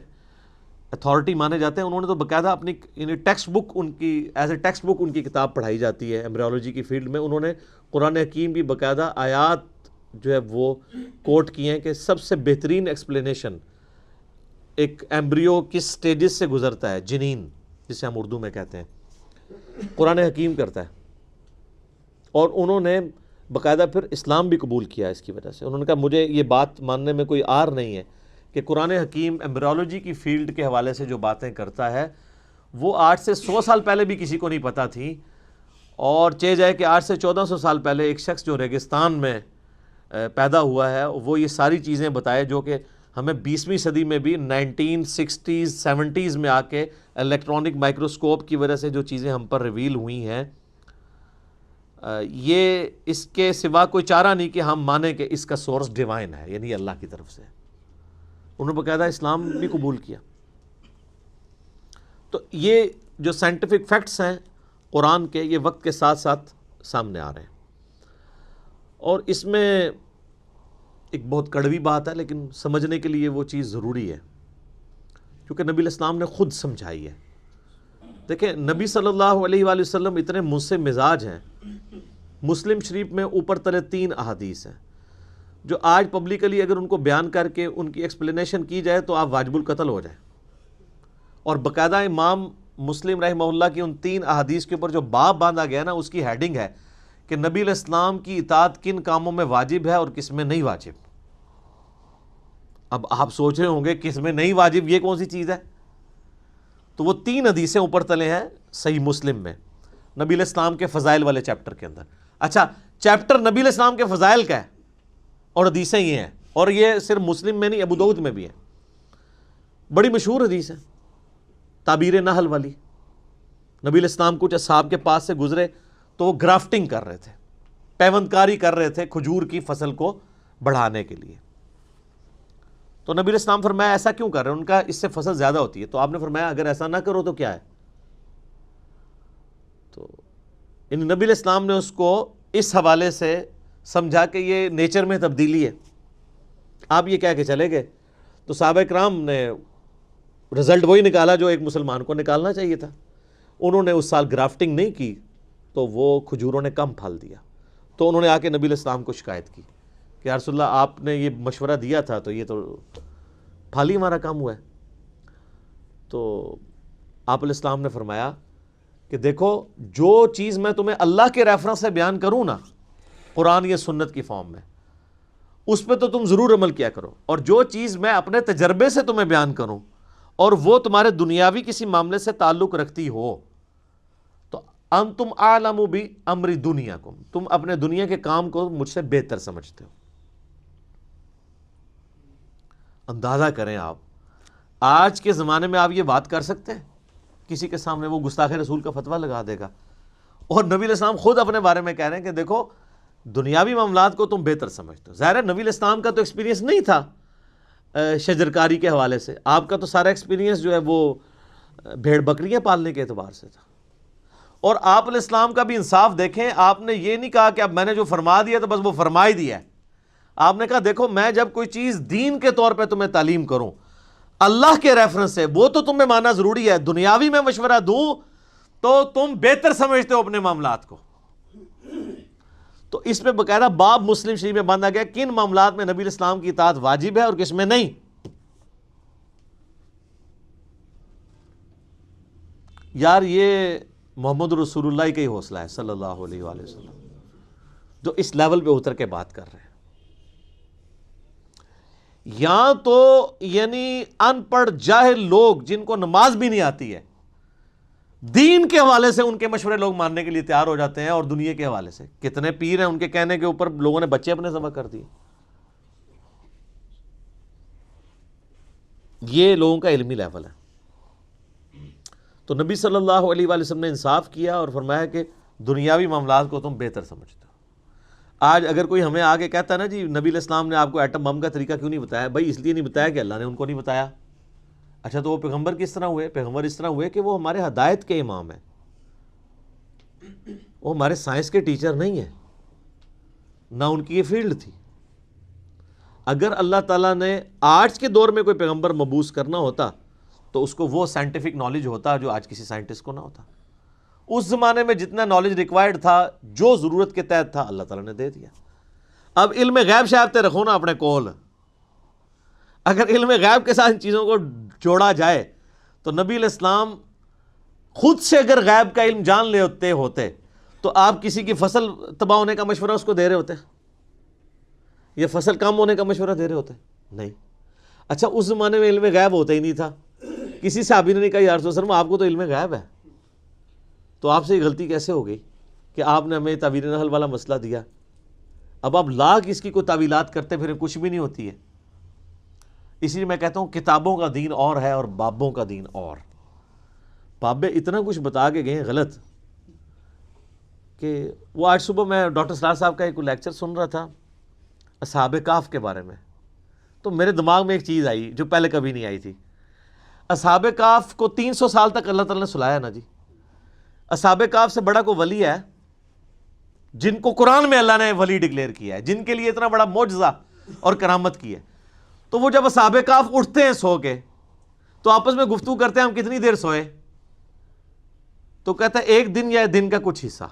اتھارٹی مانے جاتے ہیں، انہوں نے تو باقاعدہ اپنی یعنی ٹیکسٹ بک ان کی ایز اے ٹیکسٹ بک ان کی کتاب پڑھائی جاتی ہے ایمبریولوجی کی فیلڈ میں۔ انہوں نے قرآن حکیم کی باقاعدہ آیات جو ہے وہ کوٹ کی ہیں کہ سب سے بہترین ایکسپلینیشن ایک ایمبریو کس سٹیجز سے گزرتا ہے، جنین جسے ہم اردو میں کہتے ہیں، قرآن حکیم کرتا ہے۔ اور انہوں نے باقاعدہ پھر اسلام بھی قبول کیا اس کی وجہ سے۔ انہوں نے کہا مجھے یہ بات ماننے میں کوئی عار نہیں ہے کہ قرآن حکیم ایمبریولوجی کی فیلڈ کے حوالے سے جو باتیں کرتا ہے وہ 8 سے 100 سال پہلے بھی کسی کو نہیں پتہ تھی، اور چاہے جائے کہ 8 سے 1400 سال پہلے ایک شخص جو ریگستان میں پیدا ہوا ہے وہ یہ ساری چیزیں بتائے جو کہ ہمیں 20ویں صدی میں بھی 1960s 70s میں آ کے الیکٹرانک مائکروسکوپ کی وجہ سے جو چیزیں ہم پر ریویل ہوئی ہیں، یہ اس کے سوا کوئی چارہ نہیں کہ ہم مانیں کہ اس کا سورس ڈیوائن ہے، یعنی اللہ کی طرف سے۔ انہوں نے باقاعدہ اسلام بھی قبول کیا۔ تو یہ جو سائنٹیفک فیکٹس ہیں قرآن کے، یہ وقت کے ساتھ ساتھ سامنے آ رہے ہیں، اور اس میں ایک بہت کڑوی بات ہے لیکن سمجھنے کے لیے وہ چیز ضروری ہے، کیونکہ نبی علیہ السلام نے خود سمجھائی ہے۔ دیکھیں نبی صلی اللہ علیہ وآلہ وسلم اتنے منصف مزاج ہیں، مسلم شریف میں اوپر تلے 3 احادیث ہیں جو آج پبلکلی اگر ان کو بیان کر کے ان کی ایکسپلینیشن کی جائے تو آپ واجب القتل ہو جائیں، اور باقاعدہ امام مسلم رحمہ اللہ کی ان 3 احادیث کے اوپر جو باب باندھا گیا نا، اس کی ہیڈنگ ہے کہ نبی علیہ السلام کی اطاعت کن کاموں میں واجب ہے اور کس میں نہیں واجب۔ اب آپ سوچ رہے ہوں گے کس میں نہیں واجب، یہ کون سی چیز ہے؟ تو وہ 3 حدیثیں اوپر تلے ہیں صحیح مسلم میں، نبی علیہ السلام کے فضائل والے چیپٹر کے اندر۔ اچھا، چیپٹر نبی علیہ السلام کے فضائل کا ہے اور حدیثیں یہ ہیں، اور یہ صرف مسلم میں نہیں، ابو داؤد میں بھی ہے، بڑی مشہور حدیث ہے، تعبیر نحل والی۔ نبی علیہ السلام کچھ اصحاب کے پاس سے گزرے تو وہ گرافٹنگ کر رہے تھے، پیوند کاری کر رہے تھے کھجور کی فصل کو بڑھانے کے لیے۔ تو نبی علیہ السلام فرمایا ایسا کیوں کر رہے ہیں؟ ان کا اس سے فصل زیادہ ہوتی ہے۔ تو آپ نے فرمایا اگر ایسا نہ کرو تو کیا ہے؟ تو نبی علیہ السلام نے اس کو اس حوالے سے سمجھا کہ یہ نیچر میں تبدیلی ہے، آپ یہ کہہ کے چلے گئے۔ تو صحابہ کرام نے رزلٹ وہی نکالا جو ایک مسلمان کو نکالنا چاہیے تھا۔ انہوں نے اس سال گرافٹنگ نہیں کی تو وہ کھجوروں نے کم پھل دیا۔ تو انہوں نے آ کے نبی علیہ السلام کو شکایت کی کہ یا رسول اللہ آپ نے یہ مشورہ دیا تھا تو یہ تو پھل ہی ہمارا کم ہوا ہے۔ تو آپ علیہ السلام نے فرمایا کہ دیکھو جو چیز میں تمہیں اللہ کے ریفرنس سے بیان کروں نا، قرآن یا سنت کی فارم میں، اس پہ تو تم ضرور عمل کیا کرو، اور جو چیز میں اپنے تجربے سے تمہیں بیان کروں اور وہ تمہارے دنیاوی کسی معاملے سے تعلق رکھتی ہو تو انتم اعلم بامر دنیاکم، تم اپنے دنیا کے کام کو مجھ سے بہتر سمجھتے ہو۔ اندازہ کریں آپ آج کے زمانے میں آپ یہ بات کر سکتے ہیں کسی کے سامنے؟ وہ گستاخ رسول کا فتویٰ لگا دے گا۔ اور نبی علیہ السلام خود اپنے بارے میں کہہ رہے ہیں کہ دیکھو دنیاوی معاملات کو تم بہتر سمجھتے ہو۔ ظاہر ہے نبی علیہ السلام کا تو ایکسپیرینس نہیں تھا شجرکاری کے حوالے سے، آپ کا تو سارا ایکسپیرینس جو ہے وہ بھیڑ بکریاں پالنے کے اعتبار سے تھا۔ اور آپ علیہ السلام کا بھی انصاف دیکھیں، آپ نے یہ نہیں کہا کہ اب میں نے جو فرما دیا تو بس وہ فرما ہی دیا ہے۔ آپ نے کہا دیکھو میں جب کوئی چیز دین کے طور پہ تمہیں تعلیم کروں اللہ کے ریفرنس سے، وہ تو تمہیں ماننا ضروری ہے، دنیاوی میں مشورہ دوں تو تم بہتر سمجھتے ہو اپنے معاملات کو۔ تو اس میں باقاعدہ باب مسلم شریف میں باندھا گیا کن معاملات میں نبی علیہ السلام کی اطاعت واجب ہے اور کس میں نہیں۔ یار یہ محمد رسول اللہ کا ہی حوصلہ ہے صلی اللہ علیہ وآلہ وسلم، جو اس لیول پہ اتر کے بات کر رہے ہیں۔ یا تو یعنی ان پڑھ جاہل لوگ جن کو نماز بھی نہیں آتی ہے، دین کے حوالے سے ان کے مشورے لوگ ماننے کے لیے تیار ہو جاتے ہیں، اور دنیا کے حوالے سے کتنے پیر ہیں ان کے کہنے کے اوپر لوگوں نے بچے اپنے ذبح کر دیے۔ یہ لوگوں کا علمی لیول ہے۔ تو نبی صلی اللہ علیہ وآلہ وسلم نے انصاف کیا اور فرمایا کہ دنیاوی معاملات کو تم بہتر سمجھتے ہو۔ آج اگر کوئی ہمیں آگے کہتا ہے نا جی نبی علیہ السلام نے آپ کو ایٹم بم کا طریقہ کیوں نہیں بتایا؟ بھائی اس لیے نہیں بتایا کہ اللہ نے ان کو نہیں بتایا۔ اچھا تو وہ پیغمبر کس طرح ہوئے؟ پیغمبر اس طرح ہوئے کہ وہ ہمارے ہدایت کے امام ہیں، وہ ہمارے سائنس کے ٹیچر نہیں ہیں، نہ ان کی یہ فیلڈ تھی۔ اگر اللہ تعالیٰ نے آج کے دور میں کوئی پیغمبر مبعوث کرنا ہوتا تو اس کو وہ سائنٹیفک نالج ہوتا جو آج کسی سائنٹسٹ کو نہ ہوتا۔ اس زمانے میں جتنا نالج ریکوائرڈ تھا، جو ضرورت کے تحت تھا، اللہ تعالیٰ نے دے دیا۔ اب علم غیب شہادتیں رکھو نا اپنے کول۔ اگر علم غیب کے ساتھ ان چیزوں کو جوڑا جائے تو نبی علیہ السلام خود سے اگر غیب کا علم جان لیتے ہوتے تو آپ کسی کی فصل تباہ ہونے کا مشورہ اس کو دے رہے ہوتے؟ یا فصل کم ہونے کا مشورہ دے رہے ہوتے؟ نہیں۔ اچھا اس زمانے میں علم غیب ہوتا ہی نہیں تھا، کسی صحابی نے نہیں کہا یا رسول اللہ صلی اللہ علیہ وسلم آپ کو تو علم غیب ہے، تو آپ سے یہ غلطی کیسے ہو گئی کہ آپ نے ہمیں تعبیر نحل والا مسئلہ دیا؟ اب آپ لاکھ اس کی کوئی تعویلات کرتے پھر کچھ بھی نہیں ہوتی ہے۔ اسی لیے میں کہتا ہوں کتابوں کا دین اور ہے اور بابوں کا دین اور۔ بابے اتنا کچھ بتا کے گئے غلط کہ وہ آج صبح میں ڈاکٹر سرار صاحب کا ایک لیکچر سن رہا تھا اصحاب کہف کے بارے میں، تو میرے دماغ میں ایک چیز آئی جو پہلے کبھی نہیں آئی تھی۔ اصحاب کہف کو 300 سال تک اللہ تعالیٰ نے سلایا نا جی۔ اصحاب کہف سے بڑا کوئی ولی ہے جن کو قرآن میں اللہ نے ولی ڈکلیئر کیا ہے، جن کے لیے اتنا بڑا معجزہ اور کرامت کی ہے؟ تو وہ جب اصحاب کہف اٹھتے ہیں سو کے تو آپس میں گفتگو کرتے ہیں ہم کتنی دیر سوئے؟ تو کہتا ہے ایک دن یا دن کا کچھ حصہ۔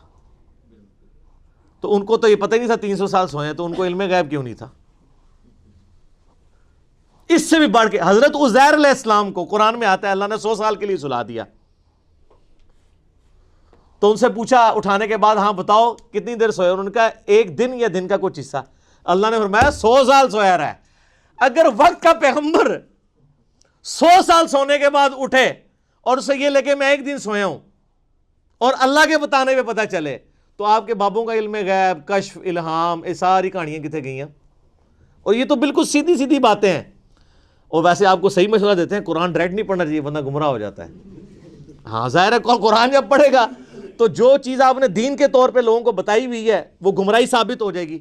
تو ان کو تو یہ پتہ ہی نہیں تھا 300 سال سوئے ہیں، تو ان کو علم غیب کیوں نہیں تھا؟ اس سے بھی بڑھ کے حضرت عزیر علیہ السلام کو قرآن میں آتا ہے اللہ نے 100 سال کے لیے سلا دیا۔ تو ان سے پوچھا اٹھانے کے بعد ہاں بتاؤ کتنی دیر سوئے؟ انہوں نے کہا ایک دن یا دن کا کچھ حصہ۔ اللہ نے فرمایا 100 سال سویا رہا ہے۔ اگر وقت کا پیغمبر 100 سال سونے کے بعد اٹھے اور اسے یہ لگے میں ایک دن سویا ہوں اور اللہ کے بتانے پہ پتہ چلے، تو آپ کے بابوں کا علم غیب، کشف، الہام، یہ ساری کہانیاں کتنے گئی ہیں؟ اور یہ تو بالکل سیدھی سیدھی باتیں ہیں. اور ویسے آپ کو صحیح مشورہ دیتے ہیں قرآن ڈائریکٹ نہیں پڑھنا چاہیے، بندہ گمراہ ہو جاتا ہے. ہاں ظاہر ہے قرآن جب پڑھے گا تو جو چیز آپ نے دین کے طور پہ لوگوں کو بتائی ہوئی ہے وہ گمراہی ثابت ہو جائے گی،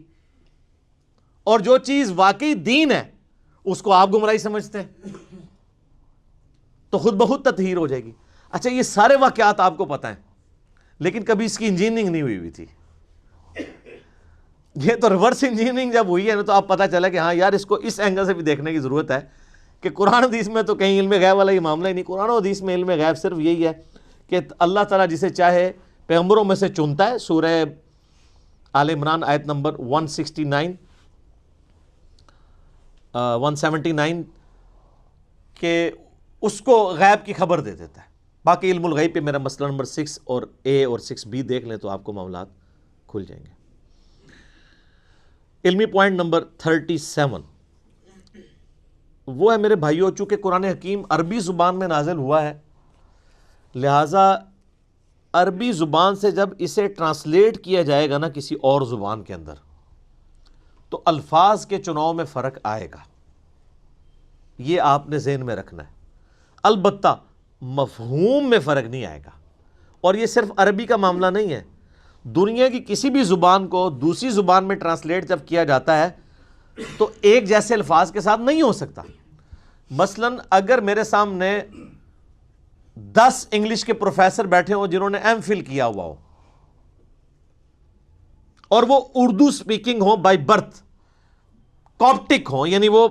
اور جو چیز واقعی دین ہے اس کو آپ گمراہی سمجھتے ہیں تو خود بخود تطہیر ہو جائے گی. اچھا یہ سارے واقعات آپ کو پتہ ہیں لیکن کبھی اس کی انجینئرنگ نہیں ہوئی تھی. یہ تو ریورس انجینئرنگ جب ہوئی ہے نا تو آپ پتہ چلا کہ ہاں یار اس کو اس اینگل سے بھی دیکھنے کی ضرورت ہے کہ قرآن حدیث میں تو کہیں علم غیب والا یہ معاملہ ہی نہیں. قرآن و حدیث میں علم غیب صرف یہی ہے کہ اللہ تعالیٰ جسے چاہے پیغمبروں میں سے چنتا ہے. سورہ آل عمران آیت نمبر 179 کہ اس کو غیب کی خبر دے دیتا ہے. باقی علم الغیب پہ میرا مسئلہ نمبر 6 اور A اور 6B دیکھ لیں تو آپ کو معاملات کھل جائیں گے. علمی پوائنٹ نمبر 37 وہ ہے میرے بھائیو، چونکہ قرآن حکیم عربی زبان میں نازل ہوا ہے لہٰذا عربی زبان سے جب اسے ٹرانسلیٹ کیا جائے گا نا کسی اور زبان کے اندر تو الفاظ کے چناؤ میں فرق آئے گا. یہ آپ نے ذہن میں رکھنا ہے. البتہ مفہوم میں فرق نہیں آئے گا. اور یہ صرف عربی کا معاملہ نہیں ہے، دنیا کی کسی بھی زبان کو دوسری زبان میں ٹرانسلیٹ جب کیا جاتا ہے تو ایک جیسے الفاظ کے ساتھ نہیں ہو سکتا. مثلاً اگر میرے سامنے 10 انگلش کے پروفیسر بیٹھے ہوں جنہوں نے M.Phil کیا ہوا ہو اور وہ اردو سپیکنگ ہوں بائی برتھ، کاپٹک ہوں یعنی وہ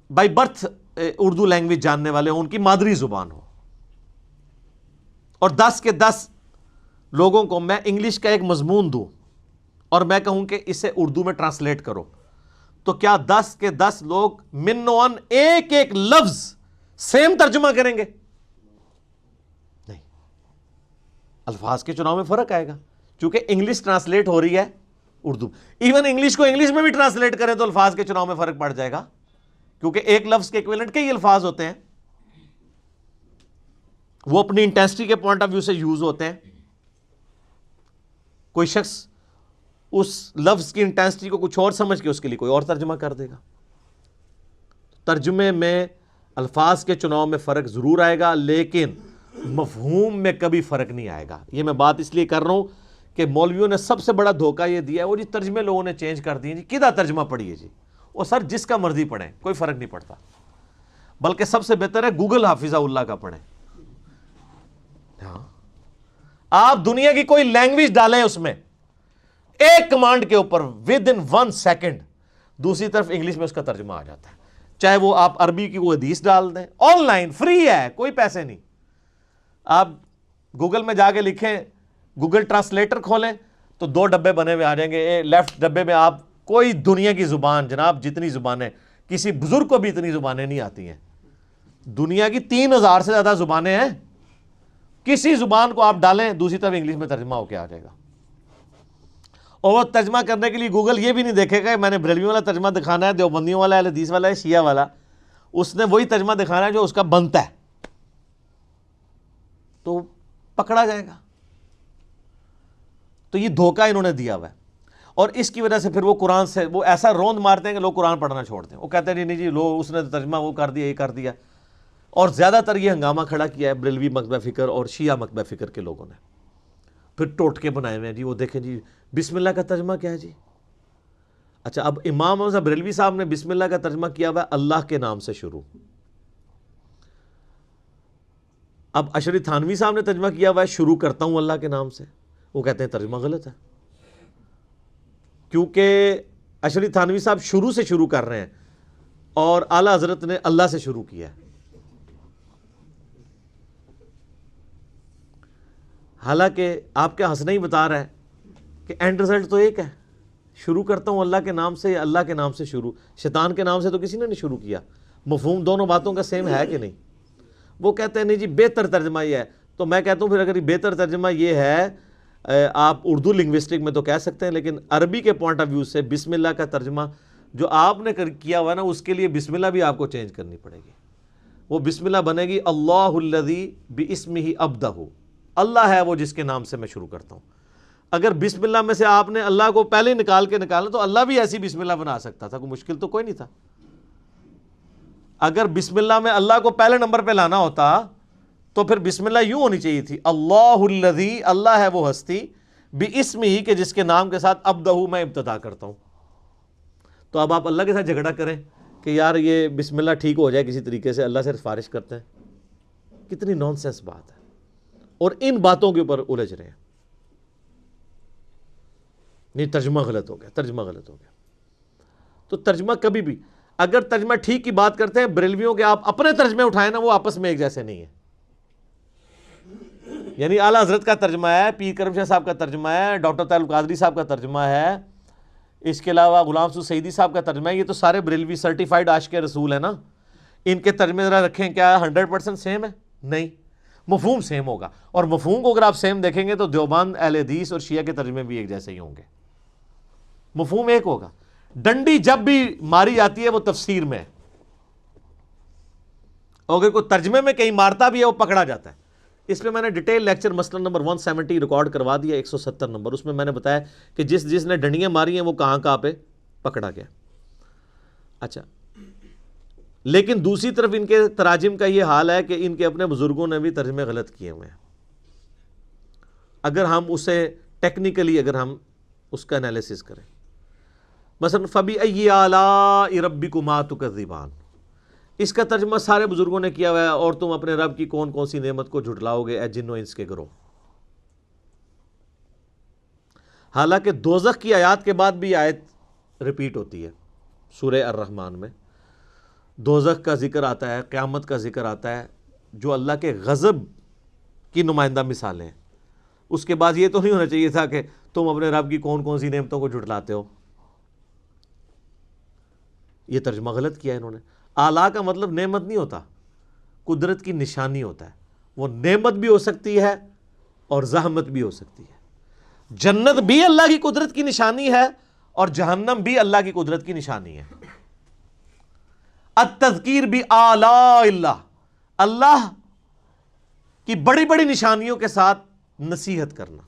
بائی برتھ اردو لینگویج جاننے والے ہوں، ان کی مادری زبان ہو، اور 10 کے 10 لوگوں کو میں انگلش کا ایک مضمون دوں اور میں کہوں کہ اسے اردو میں ٹرانسلیٹ کرو، تو کیا 10 کے 10 لوگ منوان ایک ایک لفظ سیم ترجمہ کریں گے؟ نہیں، الفاظ کے چناؤ میں فرق آئے گا چونکہ انگلش ٹرانسلیٹ ہو رہی ہے اردو. ایون انگلش کو انگلش میں بھی ٹرانسلیٹ کریں تو الفاظ کے چناؤ میں فرق پڑ جائے گا کیونکہ ایک لفظ کے ایکویلنٹ کئی الفاظ ہوتے ہیں، وہ اپنی انٹینسٹی کے پوائنٹ آف ویو سے یوز ہوتے ہیں. کوئی شخص اس لفظ کی انٹینسٹی کو کچھ اور سمجھ کے اس کے لیے کوئی اور ترجمہ کر دے گا. ترجمے میں الفاظ کے چناؤ میں فرق ضرور آئے گا لیکن مفہوم میں کبھی فرق نہیں آئے گا. یہ میں بات اس لیے کر رہا ہوں کہ مولویوں نے سب سے بڑا دھوکہ یہ دیا ہے وہ جی ترجمے لوگوں نے چینج کر دیے، جی کدھر ترجمہ پڑھیے جی، اور سر جس کا مرضی پڑھیں کوئی فرق نہیں پڑتا، بلکہ سب سے بہتر ہے گوگل حافظہ اللہ کا پڑھیں. ہاں آپ دنیا کی کوئی لینگویج ڈالیں اس میں ایک کمانڈ کے اوپر ود ان 1 سیکنڈ دوسری طرف انگلش میں اس کا ترجمہ آ جاتا ہے. چاہے وہ آپ عربی کی کوئی حدیث ڈال دیں، آن لائن فری ہے، کوئی پیسے نہیں. آپ گوگل میں جا کے لکھیں، گوگل ٹرانسلیٹر کھولیں تو 2 ڈبے بنے ہوئے آ جائیں گے. لیفٹ ڈبے میں آپ کوئی دنیا کی زبان، جناب جتنی زبانیں، کسی بزرگ کو بھی اتنی زبانیں نہیں آتی ہیں، دنیا کی 3000 سے زیادہ زبانیں ہیں، کسی زبان کو آپ ڈالیں دوسری طرف انگلش میں ترجمہ ہو کے آ جائے گا. اور وہ ترجمہ کرنے کے لیے گوگل یہ بھی نہیں دیکھے گا کہ میں نے بریلویوں والا ترجمہ دکھانا ہے، دیوبندیوں والا ہے، اہل حدیث والا ہے، شیعہ والا، اس نے وہی ترجمہ دکھانا ہے جو اس کا بنتا ہے، تو پکڑا جائے گا. تو یہ دھوکہ انہوں نے دیا ہوا ہے اور اس کی وجہ سے پھر وہ قرآن سے وہ ایسا روند مارتے ہیں کہ لوگ قرآن پڑھنا چھوڑ دیں. وہ کہتے ہیں نہیں جی لو اس نے ترجمہ وہ کر دیا، یہ کر دیا. اور زیادہ تر یہ ہنگامہ کھڑا کیا ہے بریلوی مکتبہ فکر اور شیعہ مکتبہ فکر کے لوگوں نے. پھر ٹوٹکے بنائے ہوئے ہیں جی، وہ دیکھیں جی بسم اللہ کا ترجمہ کیا ہے جی. اچھا اب امام محمد بریلوی صاحب نے بسم اللہ کا ترجمہ کیا ہوا ہے اللہ کے نام سے شروع. اب اشری تھانوی صاحب نے ترجمہ کیا ہوا ہے شروع کرتا ہوں اللہ کے نام سے. وہ کہتے ہیں ترجمہ غلط ہے کیونکہ اشری تھانوی صاحب شروع سے شروع کر رہے ہیں اور اعلیٰ حضرت نے اللہ سے شروع کیا ہے. حالانکہ آپ کا ہنسنا ہی بتا رہا ہے کہ اینڈ رزلٹ تو ایک ہے، شروع کرتا ہوں اللہ کے نام سے یا اللہ کے نام سے شروع. شیطان کے نام سے تو کسی نے نہیں شروع کیا. مفہوم دونوں باتوں کا سیم ہے کہ نہیں؟ وہ کہتے ہیں نہیں جی بہتر ترجمہ یہ ہے. تو میں کہتا ہوں پھر اگر یہ بہتر ترجمہ یہ ہے آپ اردو لنگوسٹک میں تو کہہ سکتے ہیں لیکن عربی کے پوائنٹ آف ویو سے بسم اللہ کا ترجمہ جو آپ نے کیا ہوا ہے نا اس کے لیے بسم اللہ بھی آپ کو چینج کرنی پڑے گی. وہ بسم اللہ بنے گی اللہ الذی باسمہ ابدہ، اللہ ہے وہ جس کے نام سے میں شروع کرتا ہوں. اگر بسم اللہ میں سے آپ نے اللہ کو پہلے نکال کے نکالنا تو اللہ بھی ایسی بسم اللہ بنا سکتا تھا، کوئی مشکل تو کوئی نہیں تھا۔ اگر بسم اللہ میں اللہ کو پہلے نمبر پہ لانا ہوتا تو پھر بسم اللہ یوں ہونی چاہیے تھی، اللہ الذی، اللہ ہے وہ ہستی، بِاسمہ، کہ جس کے نام کے ساتھ ابدہ میں ابتدا کرتا ہوں۔ تو اب آپ اللہ کے ساتھ جھگڑا کریں کہ یار یہ بسم اللہ ٹھیک ہو جائے کسی طریقے سے، اللہ سے سفارش کرتے ہیں، کتنی نان سینس بات ہے، اور ان باتوں کے اوپر الجھ رہے ہیں۔ نہیں، ترجمہ غلط ہو گیا، ترجمہ غلط ہو گیا۔ تو ترجمہ کبھی بھی، اگر ترجمہ ٹھیک کی بات کرتے ہیں بریلویوں کے، آپ اپنے ترجمے اٹھائیں نا، وہ آپس میں ایک جیسے نہیں ہیں۔ یعنی اعلیٰ حضرت کا ترجمہ ہے، پیر کرم شاہ صاحب کا ترجمہ ہے، ڈاکٹر طاہر القادری صاحب کا ترجمہ ہے، اس کے علاوہ غلام سعود سعیدی صاحب کا ترجمہ ہے، یہ تو سارے بریلوی سرٹیفائیڈ عاشق رسول ہیں نا، ان کے ترجمے ذرا رکھیں، کیا 100% سیم ہے؟ نہیں، مفہوم سیم ہوگا، اور مفہوم کو اگر آپ سیم دیکھیں گے تو دیوبند، اہل حدیث اور شیعہ کے ترجمے بھی ایک جیسے ہی ہوں گے، مفہوم ایک ہوگا۔ ڈنڈی جب بھی ماری جاتی ہے وہ تفسیر میں ہے، اگر کوئی ترجمے میں کہیں مارتا بھی ہے وہ پکڑا جاتا ہے۔ اس پہ میں نے ڈیٹیل لیکچر مثلا نمبر 170 ریکارڈ کروا دیا، 170 نمبر، اس میں میں نے بتایا کہ جس نے ڈنڈیاں ماری ہیں وہ کہاں پہ پکڑا گیا۔ اچھا، لیکن دوسری طرف ان کے تراجم کا یہ حال ہے کہ ان کے اپنے بزرگوں نے بھی ترجمے غلط کیے ہوئے ہیں۔ اگر ہم اسے ٹیکنیکلی اگر ہم اس کا انالیسس کریں، مثلا فَبِأَيِّ آلَاءِ رَبِّكُمَا تُكَذِّبَانِ، اس کا ترجمہ سارے بزرگوں نے کیا ہوا ہے، اور تم اپنے رب کی کون کون سی نعمت کو جھٹلاؤ گے اے جن و انس کے گروہ۔ حالانکہ دوزخ کی آیات کے بعد بھی آیت ریپیٹ ہوتی ہے سورہ الرحمن میں، دوزخ کا ذکر آتا ہے، قیامت کا ذکر آتا ہے، جو اللہ کے غضب کی نمائندہ مثالیں ہیں۔ اس کے بعد یہ تو نہیں ہونا چاہیے تھا کہ تم اپنے رب کی کون کون سی نعمتوں کو جھٹلاتے ہو۔ یہ ترجمہ غلط کیا ہے انہوں نے۔ اعلیٰ کا مطلب نعمت نہیں ہوتا، قدرت کی نشانی ہوتا ہے۔ وہ نعمت بھی ہو سکتی ہے اور زحمت بھی ہو سکتی ہے۔ جنت بھی اللہ کی قدرت کی نشانی ہے اور جہنم بھی اللہ کی قدرت کی نشانی ہے۔ التذکیر بآلاء اللہ، اللہ کی بڑی بڑی نشانیوں کے ساتھ نصیحت کرنا۔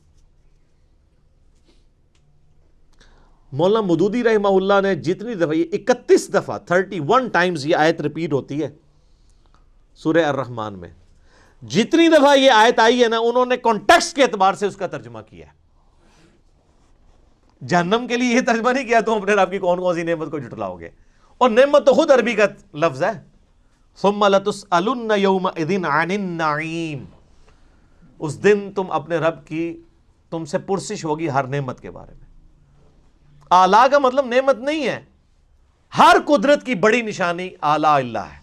مولانا مودودی رحمہ اللہ نے جتنی دفعہ، یہ 31 دفعہ 31 ٹائمز یہ آیت ریپیٹ ہوتی ہے سورہ الرحمن میں، جتنی دفعہ یہ آیت آئی ہے نا، انہوں نے کانٹیکسٹ کے اعتبار سے اس کا ترجمہ کیا ہے۔ جہنم کے لیے یہ ترجمہ نہیں کیا تم اپنے رب کی کون کون سی نعمت کو جھٹلاؤ گے، اور نعمت تو خود عربی کا لفظ ہے، ثم لتسألن یومئذ عن النعیم، اس دن تم اپنے رب کی، تم سے پرسش ہوگی ہر نعمت کے بارے میں۔ اعلیٰ کا مطلب نعمت نہیں ہے، ہر قدرت کی بڑی نشانی اعلیٰ اللہ ہے،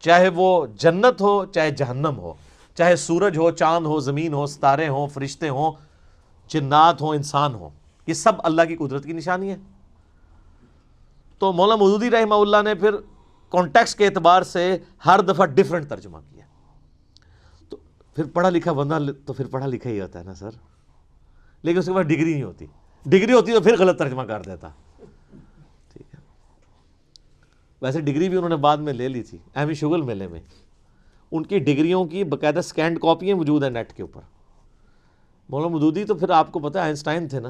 چاہے وہ جنت ہو چاہے جہنم ہو، چاہے سورج ہو، چاند ہو، زمین ہو، ستارے ہوں، فرشتے ہوں، جنات ہوں، انسان ہوں، یہ سب اللہ کی قدرت کی نشانی ہے۔ تو مولانا مودودی رحمہ اللہ نے پھر کانٹیکسٹ کے اعتبار سے ہر دفعہ ڈیفرنٹ ترجمہ کیا۔ تو پھر پڑھا لکھا بندہ تو پھر پڑھا لکھا ہی ہوتا ہے نا سر، لیکن اس کے بعد ڈگری نہیں ہوتی، ڈگری ہوتی تو پھر غلط ترجمہ کر دیتا۔ ٹھیک ہے، ویسے ڈگری بھی انہوں نے بعد میں لے لی تھی احمد شغل میلے میں، ان کی ڈگریوں کی باقاعدہ سکینڈ کاپیاں موجود ہیں نیٹ کے اوپر۔ مولانا مودودی تو پھر آپ کو پتہ ہے آئنسٹائن تھے نا،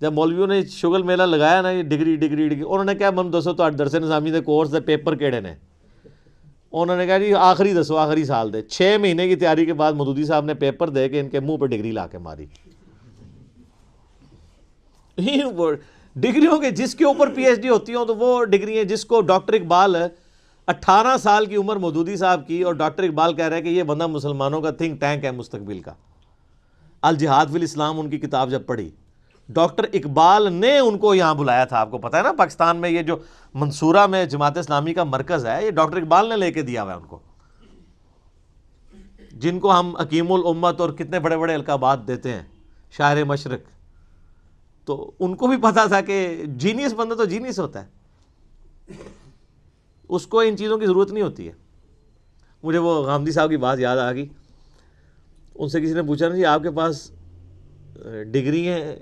جب مولویوں نے شغل میلہ لگایا نا، یہ ڈگری ڈگری ڈگری، انہوں نے کیا من دسو تو درس نظامی دے کورس دے پیپر کیڑے نے، انہوں نے کہا جی آخری دسو، آخری سال دے 6 مہینے کی تیاری کے بعد مودودی صاحب نے پیپر دے کے ان کے منہ پہ ڈگری لا کے ماری۔ ڈگریوں کے جس کے اوپر پی ایچ ڈی ہوتی ہوں تو وہ ڈگری ہیں، جس کو ڈاکٹر اقبال 18 سال کی عمر مودودی صاحب کی، اور ڈاکٹر اقبال کہہ رہے ہیں کہ یہ بندہ مسلمانوں کا تھنک ٹینک ہے مستقبل کا۔ الجہاد فی الاسلام ان کی کتاب جب پڑھی، ڈاکٹر اقبال نے ان کو یہاں بلایا تھا۔ آپ کو پتہ ہے نا پاکستان میں یہ جو منصورہ میں جماعت اسلامی کا مرکز ہے، یہ ڈاکٹر اقبال نے لے کے دیا ہوا ہے ان کو، جن کو ہم حکیم الامت اور کتنے بڑے بڑے القابات دیتے ہیں، شاعر مشرق۔ تو ان کو بھی پتا تھا کہ جینیس بندہ تو جینیس ہوتا ہے، اس کو ان چیزوں کی ضرورت نہیں ہوتی ہے۔ مجھے وہ غامدی صاحب کی بات یاد آ گئی، ان سے کسی نے پوچھا نا جی آپ کے پاس ڈگری ہیں؟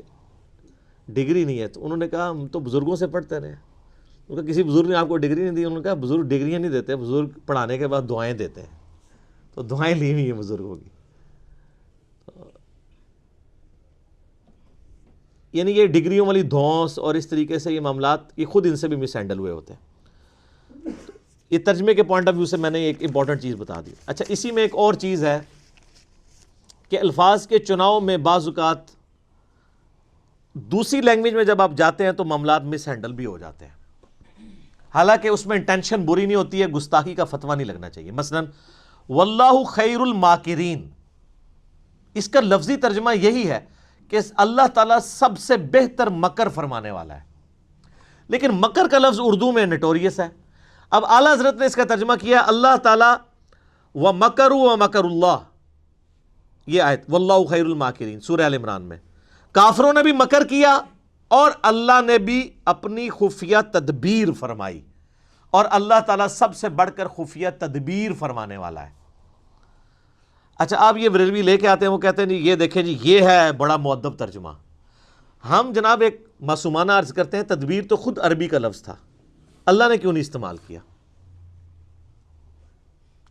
ڈگری نہیں ہے۔ تو انہوں نے کہا ہم تو بزرگوں سے پڑھتے رہے ہیں۔ انہوں نے کہا کسی بزرگ نے آپ کو ڈگری نہیں دی؟ انہوں نے کہا بزرگ ڈگریاں نہیں دیتے، بزرگ پڑھانے کے بعد دعائیں دیتے ہیں، تو دعائیں لی ہوئی ہیں بزرگوں کی۔ یعنی یہ ڈگریوں والی دھونس اور اس طریقے سے یہ معاملات یہ خود ان سے بھی مس ہینڈل ہوئے ہوتے ہیں. یہ ترجمے کے پوائنٹ آف ویو سے میں نے ایک امپورٹنٹ چیز بتا دی. اچھا اسی میں ایک اور چیز ہے کہ الفاظ کے چناؤ میں بعض اوقات دوسری لینگویج میں جب آپ جاتے ہیں تو معاملات مس ہینڈل بھی ہو جاتے ہیں، حالانکہ اس میں انٹینشن بری نہیں ہوتی ہے، گستاخی کا فتویٰ نہیں لگنا چاہیے. مثلا واللہ خیر الماکرین، اس کا لفظی ترجمہ یہی ہے کہ اللہ تعالیٰ سب سے بہتر مکر فرمانے والا ہے، لیکن مکر کا لفظ اردو میں نٹوریس ہے. اب اعلیٰ حضرت نے اس کا ترجمہ کیا اللہ تعالیٰ وَمَكَرُوا وَمَكَرُ اللَّهِ، یہ آیت واللہ خیر الماکرین سورہ آل عمران میں. کافروں نے بھی مکر کیا اور اللہ نے بھی اپنی خفیہ تدبیر فرمائی، اور اللہ تعالیٰ سب سے بڑھ کر خفیہ تدبیر فرمانے والا ہے. اچھا آپ یہ بریلوی لے کے آتے ہیں، وہ کہتے ہیں جی یہ دیکھیں جی یہ ہے بڑا مؤدب ترجمہ. ہم جناب ایک معصومانہ عرض کرتے ہیں تدبیر تو خود عربی کا لفظ تھا، اللہ نے کیوں نہیں استعمال کیا؟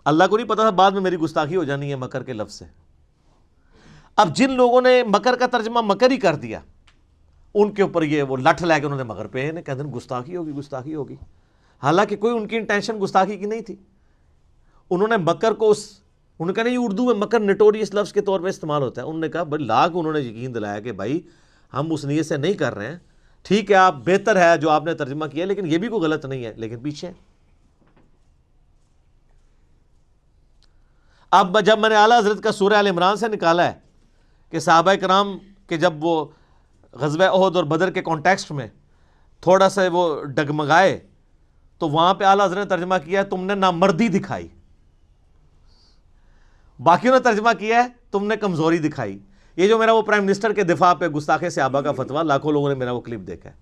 اللہ کو نہیں پتا تھا بعد میں میری گستاخی ہو جانی ہے مکر کے لفظ سے. اب جن لوگوں نے مکر کا ترجمہ مکر ہی کر دیا ان کے اوپر یہ وہ لٹھ لے کے انہوں نے مکر پہ کہتے ہیں گستاخی ہوگی گستاخی ہوگی، حالانکہ کوئی ان کی انٹینشن گستاخی کی نہیں تھی. انہوں نے مکر کو انہوں نے کہا نہیں اردو میں مکر نٹوریس لفظ کے طور پہ استعمال ہوتا ہے. انہوں نے کہا بھائی لاکھ انہوں نے یقین دلایا کہ بھائی ہم اس نیت سے نہیں کر رہے ہیں، ٹھیک ہے آپ بہتر ہے جو آپ نے ترجمہ کیا لیکن یہ بھی کوئی غلط نہیں ہے، لیکن پیچھے اب جب میں نے اعلیٰ حضرت کا سورہ آل عمران سے نکالا ہے کہ صحابہ کرام کے جب وہ غزوہ احد اور بدر کے کانٹیکسٹ میں تھوڑا سا وہ ڈگمگائے تو وہاں پہ اعلیٰ حضرت نے ترجمہ کیا ہے تم نے نامردی دکھائی، باقیوں نے ترجمہ کیا ہے تم نے کمزوری دکھائی. یہ جو میرا وہ پرائم منسٹر کے دفاع پہ گستاخ صحابہ کا فتویٰ، لاکھوں لوگوں نے میرا وہ کلپ دیکھا ہے،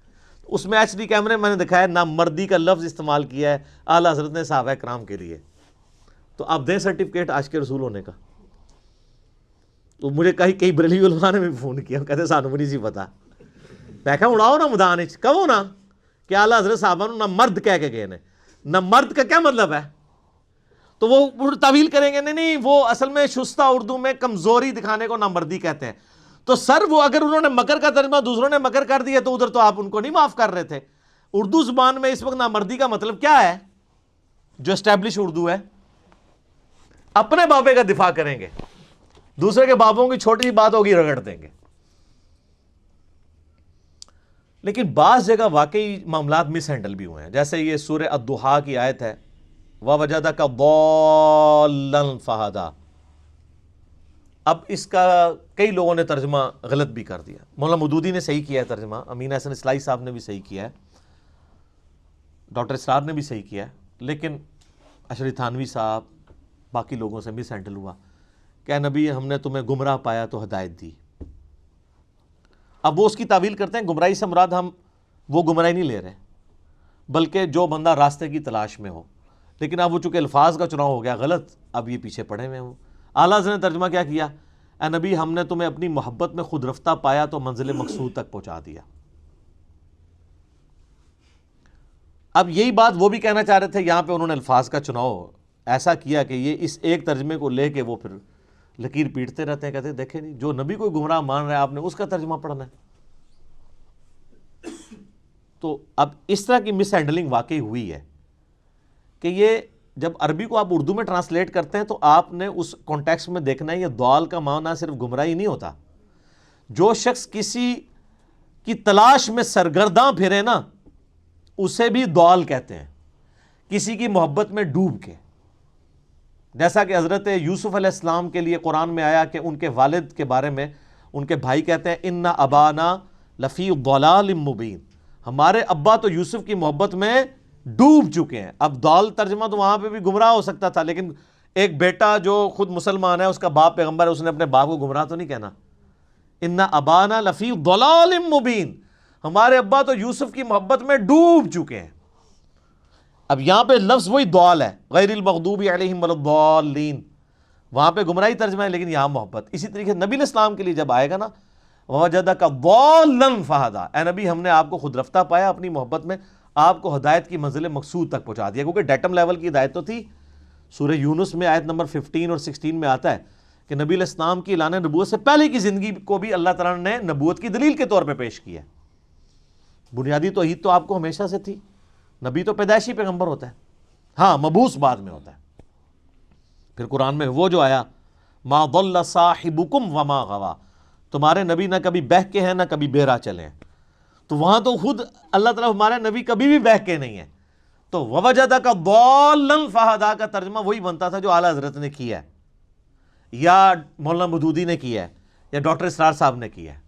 اس میں ایچ ڈی کیمرے میں نے دکھایا نامردی کا لفظ استعمال کیا ہے اعلیٰ حضرت نے صحابہ کرام کے لیے. تو آپ دیں سرٹیفکیٹ آج کے رسول ہونے کا. تو مجھے کئی بریلوی علماء نے بھی فون کیا، کہتے سانو بھی نہیں سی پتا. میں کہا اڑاؤ نا میدان وچ کہو نا کہ اعلیٰ حضرت صحابہ نو نہ مرد کہہ کے گئے نے. نہ مرد کا کیا مطلب ہے؟ تو وہ تعویل کریں گے نہیں وہ اصل میں شستہ اردو میں کمزوری دکھانے کو نامردی کہتے ہیں. تو سر وہ اگر انہوں نے مکر کا ترجمہ دوسروں نے مکر کر دیا تو ادھر تو آپ ان کو نہیں معاف کر رہے تھے. اردو زبان میں اس وقت نامردی کا مطلب کیا ہے؟ جو اسٹیبلش اردو ہے اپنے بابے کا دفاع کریں گے، دوسرے کے بابوں کی چھوٹی سی بات ہوگی رگڑ دیں گے. لیکن بعض جگہ واقعی معاملات مس ہینڈل بھی ہوئے ہیں، جیسے یہ سورہ الضحیٰ کی آیت ہے وَوَجَدَكَ ضَالًّا فَہَدَىٰ. اب اس کا کئی لوگوں نے ترجمہ غلط بھی کر دیا. مولانا مودودی نے صحیح کیا ہے ترجمہ، امین حسن اصلاحی صاحب نے بھی صحیح کیا ہے، ڈاکٹر اسرار نے بھی صحیح کیا ہے، لیکن اشری تھانوی صاحب باقی لوگوں سے مس ہینڈل ہوا کہ نبی ہم نے تمہیں گمراہ پایا تو ہدایت دی. اب وہ اس کی تعویل کرتے ہیں گمراہی سے مراد ہم وہ گمراہی نہیں لے رہے بلکہ جو بندہ راستے کی تلاش میں ہو. لیکن اب وہ چونکہ الفاظ کا چناؤ ہو گیا غلط، اب یہ پیچھے پڑے ہوئے ہوں. اعلیٰ حضرت نے ترجمہ کیا کیا؟ اے نبی ہم نے تمہیں اپنی محبت میں خود رفتہ پایا تو منزل مقصود تک پہنچا دیا. اب یہی بات وہ بھی کہنا چاہ رہے تھے، یہاں پہ انہوں نے الفاظ کا چناؤ ایسا کیا کہ یہ اس ایک ترجمے کو لے کے وہ پھر لکیر پیٹتے رہتے ہیں، کہتے ہیں دیکھیں نہیں جو نبی کو گمراہ مان رہا ہے آپ نے اس کا ترجمہ پڑھنا ہے. تو اب اس طرح کی مس ہینڈلنگ واقعی ہوئی ہے کہ یہ جب عربی کو آپ اردو میں ٹرانسلیٹ کرتے ہیں تو آپ نے اس کانٹیکسٹ میں دیکھنا ہے. یہ ضال کا معنی صرف گمراہی نہیں ہوتا. جو شخص کسی کی تلاش میں سرگرداں پھرے نا اسے بھی ضال کہتے ہیں، کسی کی محبت میں ڈوب کے. جیسا کہ حضرت یوسف علیہ السلام کے لیے قرآن میں آیا کہ ان کے والد کے بارے میں ان کے بھائی کہتے ہیں اِنَّ أَبَانَا لَفِي ضَلَالٍ مُبِينٍ، ہمارے ابا تو یوسف کی محبت میں ڈوب چکے ہیں. اب ضال ترجمہ تو وہاں پہ بھی گمراہ ہو سکتا تھا، لیکن ایک بیٹا جو خود مسلمان ہے اس کا باپ پیغمبر ہے، اس نے اپنے باپ کو گمراہ تو نہیں کہنا. اِنَّ أَبَانَا لَفِي ضَلَالٍ مُبِينٍ، ہمارے ابا تو یوسف کی محبت میں ڈوب چکے ہیں. اب یہاں پہ لفظ وہی ضال ہے، غیر المغضوب علیہم ولا الضالین، وہاں پہ گمراہی ترجمہ ہے لیکن یہاں محبت. اسی طریقے سے نبی علیہ السلام کے لیے جب آئے گا نا وَوَجَدَكَ ضَالًّا فَہَدَىٰ، اے نبی ہم نے آپ کو خود رفتہ پایا اپنی محبت میں، آپ کو ہدایت کی منزل مقصود تک پہنچا دیا. کیونکہ ڈیٹم لیول کی ہدایت تو تھی. سورہ یونس میں آیت نمبر 15 اور 16 میں آتا ہے کہ نبی علیہ السلام کی اعلان نبوت سے پہلے کی زندگی کو بھی اللہ تعالیٰ نے نبوت کی دلیل کے طور پہ پیش کیا ہے۔ بنیادی توحید تو آپ کو ہمیشہ سے تھی، نبی تو پیدائشی پیغمبر ہوتا ہے، ہاں مبعوث بعد میں ہوتا ہے۔ پھر قرآن میں وہ جو آیا ما ضل صاحبکم وما غوا، تمہارے نبی نہ کبھی بہک کے ہیں نہ کبھی بہرا چلے ہیں، تو وہاں تو خود اللہ تعالیٰ ہمارے نبی کبھی بھی بہک کے نہیں ہے۔ تو ووجدک ضالا فہدی کا ترجمہ وہی بنتا تھا جو اعلیٰ حضرت نے کیا ہے، یا مولانا مودودی نے کیا ہے، یا ڈاکٹر اسرار صاحب نے کیا ہے۔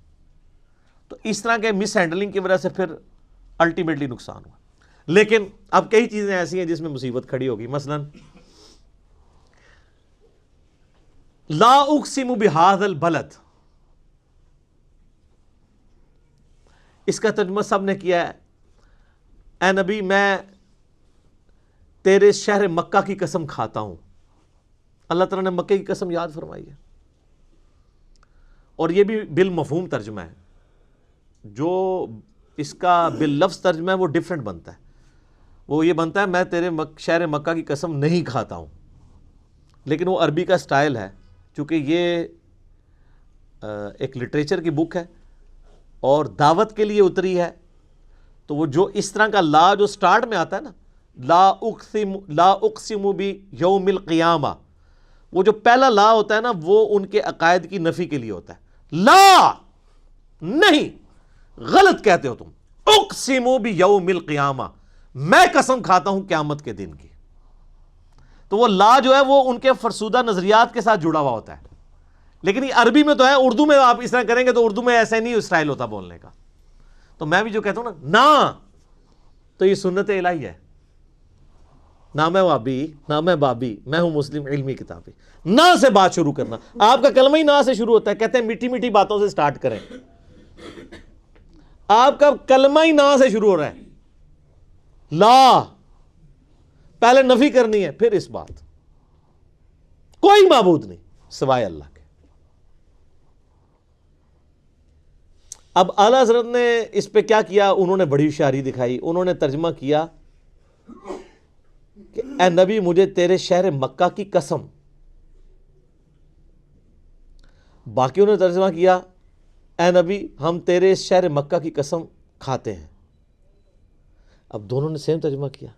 تو اس طرح کے مس ہینڈلنگ کی وجہ سے پھر الٹیمیٹلی نقصان ہوا۔ لیکن اب کئی چیزیں ایسی ہیں جس میں مصیبت کھڑی ہوگی، مثلا لا اقسم بہذا البلد، اس کا ترجمہ سب نے کیا ہے اے نبی میں تیرے شہر مکہ کی قسم کھاتا ہوں۔ اللہ تعالیٰ نے مکہ کی قسم یاد فرمائی ہے، اور یہ بھی بالمفہوم ترجمہ ہے، جو اس کا باللفظ ترجمہ ہے وہ ڈیفرنٹ بنتا ہے۔ وہ یہ بنتا ہے میں تیرے شہر مکہ کی قسم نہیں کھاتا ہوں، لیکن وہ عربی کا سٹائل ہے، چونکہ یہ ایک لٹریچر کی بک ہے اور دعوت کے لیے اتری ہے، تو وہ جو اس طرح کا لا جو سٹارٹ میں آتا ہے نا، لا اقسم بیوم القیامہ، وہ جو پہلا لا ہوتا ہے نا وہ ان کے عقائد کی نفی کے لیے ہوتا ہے۔ لا نہیں، غلط کہتے ہو تم، اقسم بیوم القیامہ، میں قسم کھاتا ہوں قیامت کے دن کی۔ تو وہ لا جو ہے وہ ان کے فرسودہ نظریات کے ساتھ جڑا ہوا ہوتا ہے، لیکن یہ عربی میں تو ہے، اردو میں آپ اس طرح کریں گے تو اردو میں ایسا نہیں اسٹائل ہوتا بولنے کا۔ تو میں بھی جو کہتا ہوں نا تو یہ سنت الہی ہے، نہ میں وابی نہ میں بابی، میں ہوں مسلم علمی کتابی۔ نہ سے بات شروع کرنا، آپ کا کلمہ ہی نہ سے شروع ہوتا ہے، کہتے ہیں میٹھی میٹھی باتوں سے سٹارٹ کریں، آپ کا کلمہ ہی نہ سے شروع ہو رہا ہے۔ لا پہلے نفی کرنی ہے، پھر اس بات کوئی معبود نہیں سوائے اللہ کے۔ اب اعلیٰ حضرت نے اس پہ کیا کیا، انہوں نے بڑی ہوشیاری دکھائی، انہوں نے ترجمہ کیا کہ اے نبی مجھے تیرے شہر مکہ کی قسم، باقیوں نے ترجمہ کیا اے نبی ہم تیرے اس شہر مکہ کی قسم کھاتے ہیں۔ اب دونوں نے سیم ترجمہ کیا،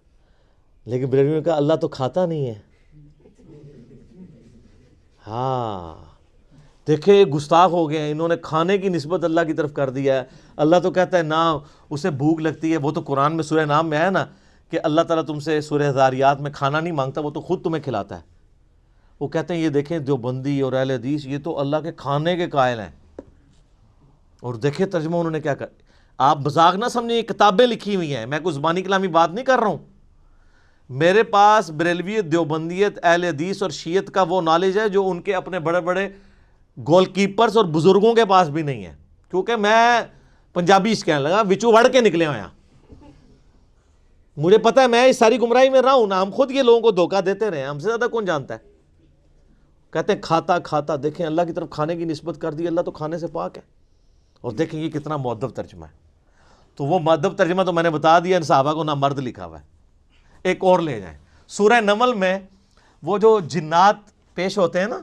لیکن بریلویوں نے کہا اللہ تو کھاتا نہیں ہے۔ ہاں دیکھیں گستاخ ہو گئے ہیں، انہوں نے کھانے کی نسبت اللہ کی طرف کر دیا ہے۔ اللہ تو کہتا ہے نہ اسے بھوک لگتی ہے، وہ تو قرآن میں سورہ نام میں ہے نا کہ اللہ تعالیٰ تم سے سورہ ذاریات میں کھانا نہیں مانگتا، وہ تو خود تمہیں کھلاتا ہے۔ وہ کہتے ہیں یہ دیکھیں دیوبندی اور اہل حدیث یہ تو اللہ کے کھانے کے قائل ہیں، اور دیکھیں ترجمہ انہوں نے کیا کر، آپ مذاق نہ سمجھیں، یہ کتابیں لکھی ہوئی ہیں، میں کوئی زبانی کلامی بات نہیں کر رہا ہوں۔ میرے پاس بریلویت، دیوبندیت، اہل حدیث اور شیعت کا وہ نالج ہے جو ان کے اپنے بڑے بڑے گول کیپرز اور بزرگوں کے پاس بھی نہیں ہے، کیونکہ میں پنجابی اس کہنے لگا وچو وڑ کے نکلے ہوئے ہیں، مجھے پتہ ہے میں اس ساری گمراہی میں رہا ہوں نا، ہم خود یہ لوگوں کو دھوکہ دیتے رہے ہیں، ہم سے زیادہ کون جانتا ہے۔ کہتے ہیں کھاتا کھاتا، دیکھیں اللہ کی طرف کھانے کی نسبت کر دی، اللہ تو کھانے سے پاک ہے، اور دیکھیں یہ کتنا مؤدب ترجمہ ہے۔ تو وہ مؤدب ترجمہ تو میں نے بتا دیا، ان صحابہ کو نہ مرد لکھا ہوا ہے۔ ایک اور لے جائیں، سورہ نمل میں وہ جو جنات پیش ہوتے ہیں نا،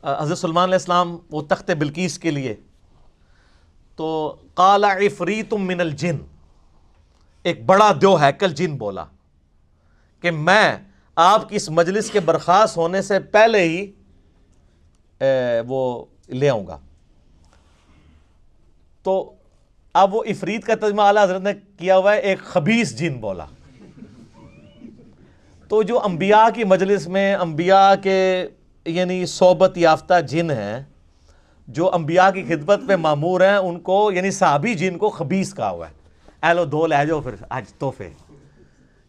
حضرت سلمان علیہ السلام وہ تخت بلقیس کے لیے، تو قال عفریت من الجن، ایک بڑا دیو ہیکل جن بولا کہ میں آپ کی اس مجلس کے برخاست ہونے سے پہلے ہی وہ لے آؤں گا۔ تو اب وہ عفریت کا ترجمہ اعلیٰ حضرت نے کیا ہوا ہے ایک خبیث جن بولا۔ تو جو انبیاء کی مجلس میں انبیاء کے یعنی صحبت یافتہ جن ہیں، جو انبیاء کی خدمت پہ مامور ہیں، ان کو یعنی صحابی جن کو خبیث کہا ہوا ہے۔ اے لو دو لے جاؤ پھر اج توحفے،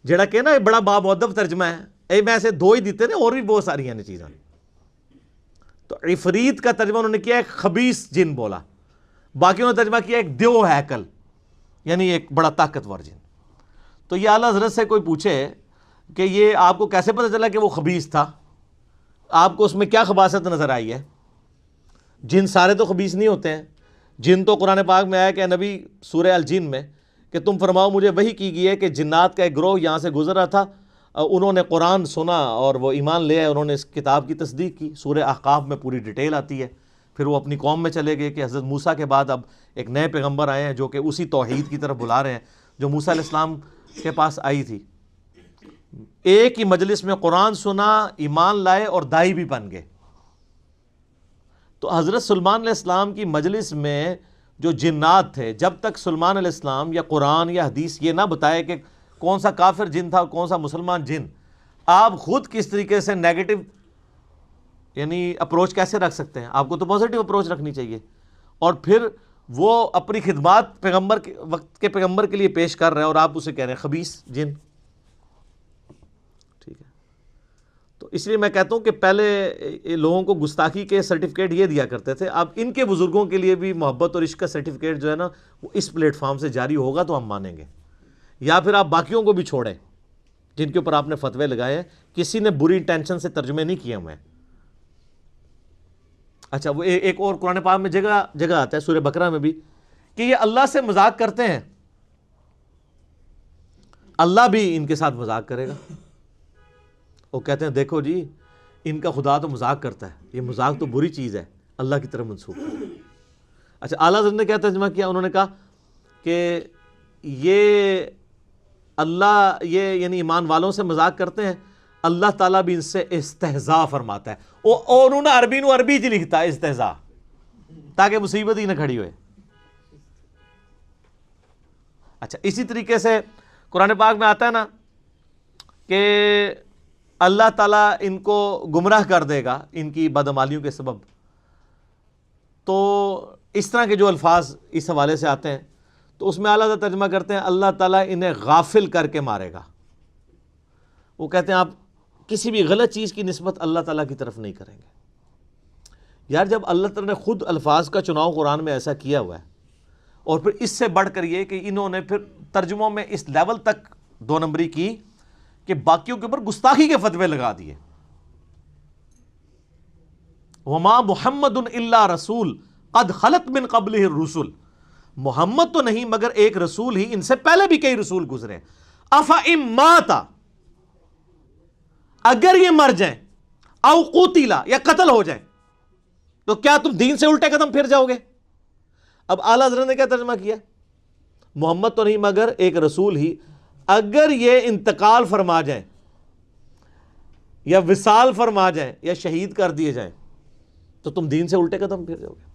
جڑا کہ نا بڑا بامؤدب ترجمہ ہے، اے میں ایسے دو ہی دیتے نے، اور بھی بہت ساری ہیں چیزیں۔ تو عفریت کا ترجمہ انہوں نے کیا ایک خبیث جن بولا، باقیوں نے ترجمہ کیا ایک دیو ہیکل، یعنی ایک بڑا طاقتور جن۔ تو یہ اعلیٰ حضرت سے کوئی پوچھے کہ یہ آپ کو کیسے پتہ چلا کہ وہ خبیث تھا، آپ کو اس میں کیا خباثت نظر آئی ہے؟ جن سارے تو خبیث نہیں ہوتے ہیں، جن تو قرآن پاک میں آیا کہ نبی سورہ الجن میں کہ تم فرماؤ مجھے وحی کی گئی ہے کہ جنات کا ایک گروہ یہاں سے گزر رہا تھا، انہوں نے قرآن سنا اور وہ ایمان لے آئے، انہوں نے اس کتاب کی تصدیق کی. سورہ احقاف میں پوری ڈیٹیل آتی ہے. پھر وہ اپنی قوم میں چلے گئے کہ حضرت موسیٰ کے بعد اب ایک نئے پیغمبر آئے ہیں جو کہ اسی توحید کی طرف بلا رہے ہیں جو موسیٰ علیہ السلام کے پاس آئی تھی. ایک ہی مجلس میں قرآن سنا، ایمان لائے اور دائی بھی بن گئے. تو حضرت سلیمان علیہ السلام کی مجلس میں جو جنات تھے، جب تک سلیمان علیہ السلام یا قرآن یا حدیث یہ نہ بتائے کہ کون سا کافر جن تھا اور کون سا مسلمان جن، آپ خود کس طریقے سے نیگیٹو یعنی اپروچ کیسے رکھ سکتے ہیں؟ آپ کو تو پازیٹیو اپروچ رکھنی چاہیے. اور پھر وہ اپنی خدمات پیغمبر کے وقت کے پیغمبر کے لیے پیش کر رہے ہیں اور آپ اسے کہہ رہے ہیں خبیث جن. ٹھیک ہے، تو اس لیے میں کہتا ہوں کہ پہلے لوگوں کو گستاخی کے سرٹیفکیٹ یہ دیا کرتے تھے، اب ان کے بزرگوں کے لیے بھی محبت اور عشق کا سرٹیفکیٹ جو ہے نا وہ اس پلیٹ فارم سے جاری ہوگا تو ہم مانیں گے. یا پھر آپ باقیوں کو بھی چھوڑیں جن کے اوپر آپ نے فتوے لگائے ہیں، کسی نے بری انٹینشن سے ترجمے نہیں کیے ہوئے. اچھا، وہ ایک اور قرآن پاک میں جگہ آتا ہے سورہ بقرہ میں بھی کہ یہ اللہ سے مذاق کرتے ہیں، اللہ بھی ان کے ساتھ مذاق کرے گا. وہ کہتے ہیں دیکھو جی ان کا خدا تو مذاق کرتا ہے، یہ مذاق تو بری چیز ہے، اللہ کی طرف منسوخ ہے. اچھا، اعلیٰ حضرت نے کیا ترجمہ کیا؟ انہوں نے کہا کہ یہ اللہ یہ یعنی ایمان والوں سے مذاق کرتے ہیں، اللہ تعالیٰ بھی ان سے استہزاء فرماتا ہے. اور انہوں نے عربی جی لکھتا ہے استہزاء، تاکہ مصیبت ہی نہ کھڑی ہوئے. اچھا، اسی طریقے سے قرآن پاک میں آتا ہے نا کہ اللہ تعالیٰ ان کو گمراہ کر دے گا ان کی بدعمالیوں کے سبب. تو اس طرح کے جو الفاظ اس حوالے سے آتے ہیں تو اس میں اعلیٰ ترجمہ کرتے ہیں اللہ تعالیٰ انہیں غافل کر کے مارے گا. وہ کہتے ہیں آپ کسی بھی غلط چیز کی نسبت اللہ تعالیٰ کی طرف نہیں کریں گے. یار جب اللہ تعالیٰ نے خود الفاظ کا چناؤ قرآن میں ایسا کیا ہوا ہے اور پھر اس سے بڑھ کر یہ کہ انہوں نے پھر ترجموں میں اس لیول تک دو نمبری کی کہ باقیوں کے اوپر گستاخی کے فتوے لگا دیے. وما محمد الا رسول قد خلت من قبلہ الرسل، محمد تو نہیں مگر ایک رسول ہی، ان سے پہلے بھی کئی رسول گزرے. افئن مات، اگر یہ مر جائیں، او قتل یا قتل ہو جائیں تو کیا تم دین سے الٹے قدم پھر جاؤ گے؟ اب اعلیٰ حضرت نے کیا ترجمہ کیا؟ محمد تو نہیں مگر ایک رسول ہی، اگر یہ انتقال فرما جائیں یا وصال فرما جائیں یا شہید کر دیے جائیں تو تم دین سے الٹے قدم پھر جاؤ گے.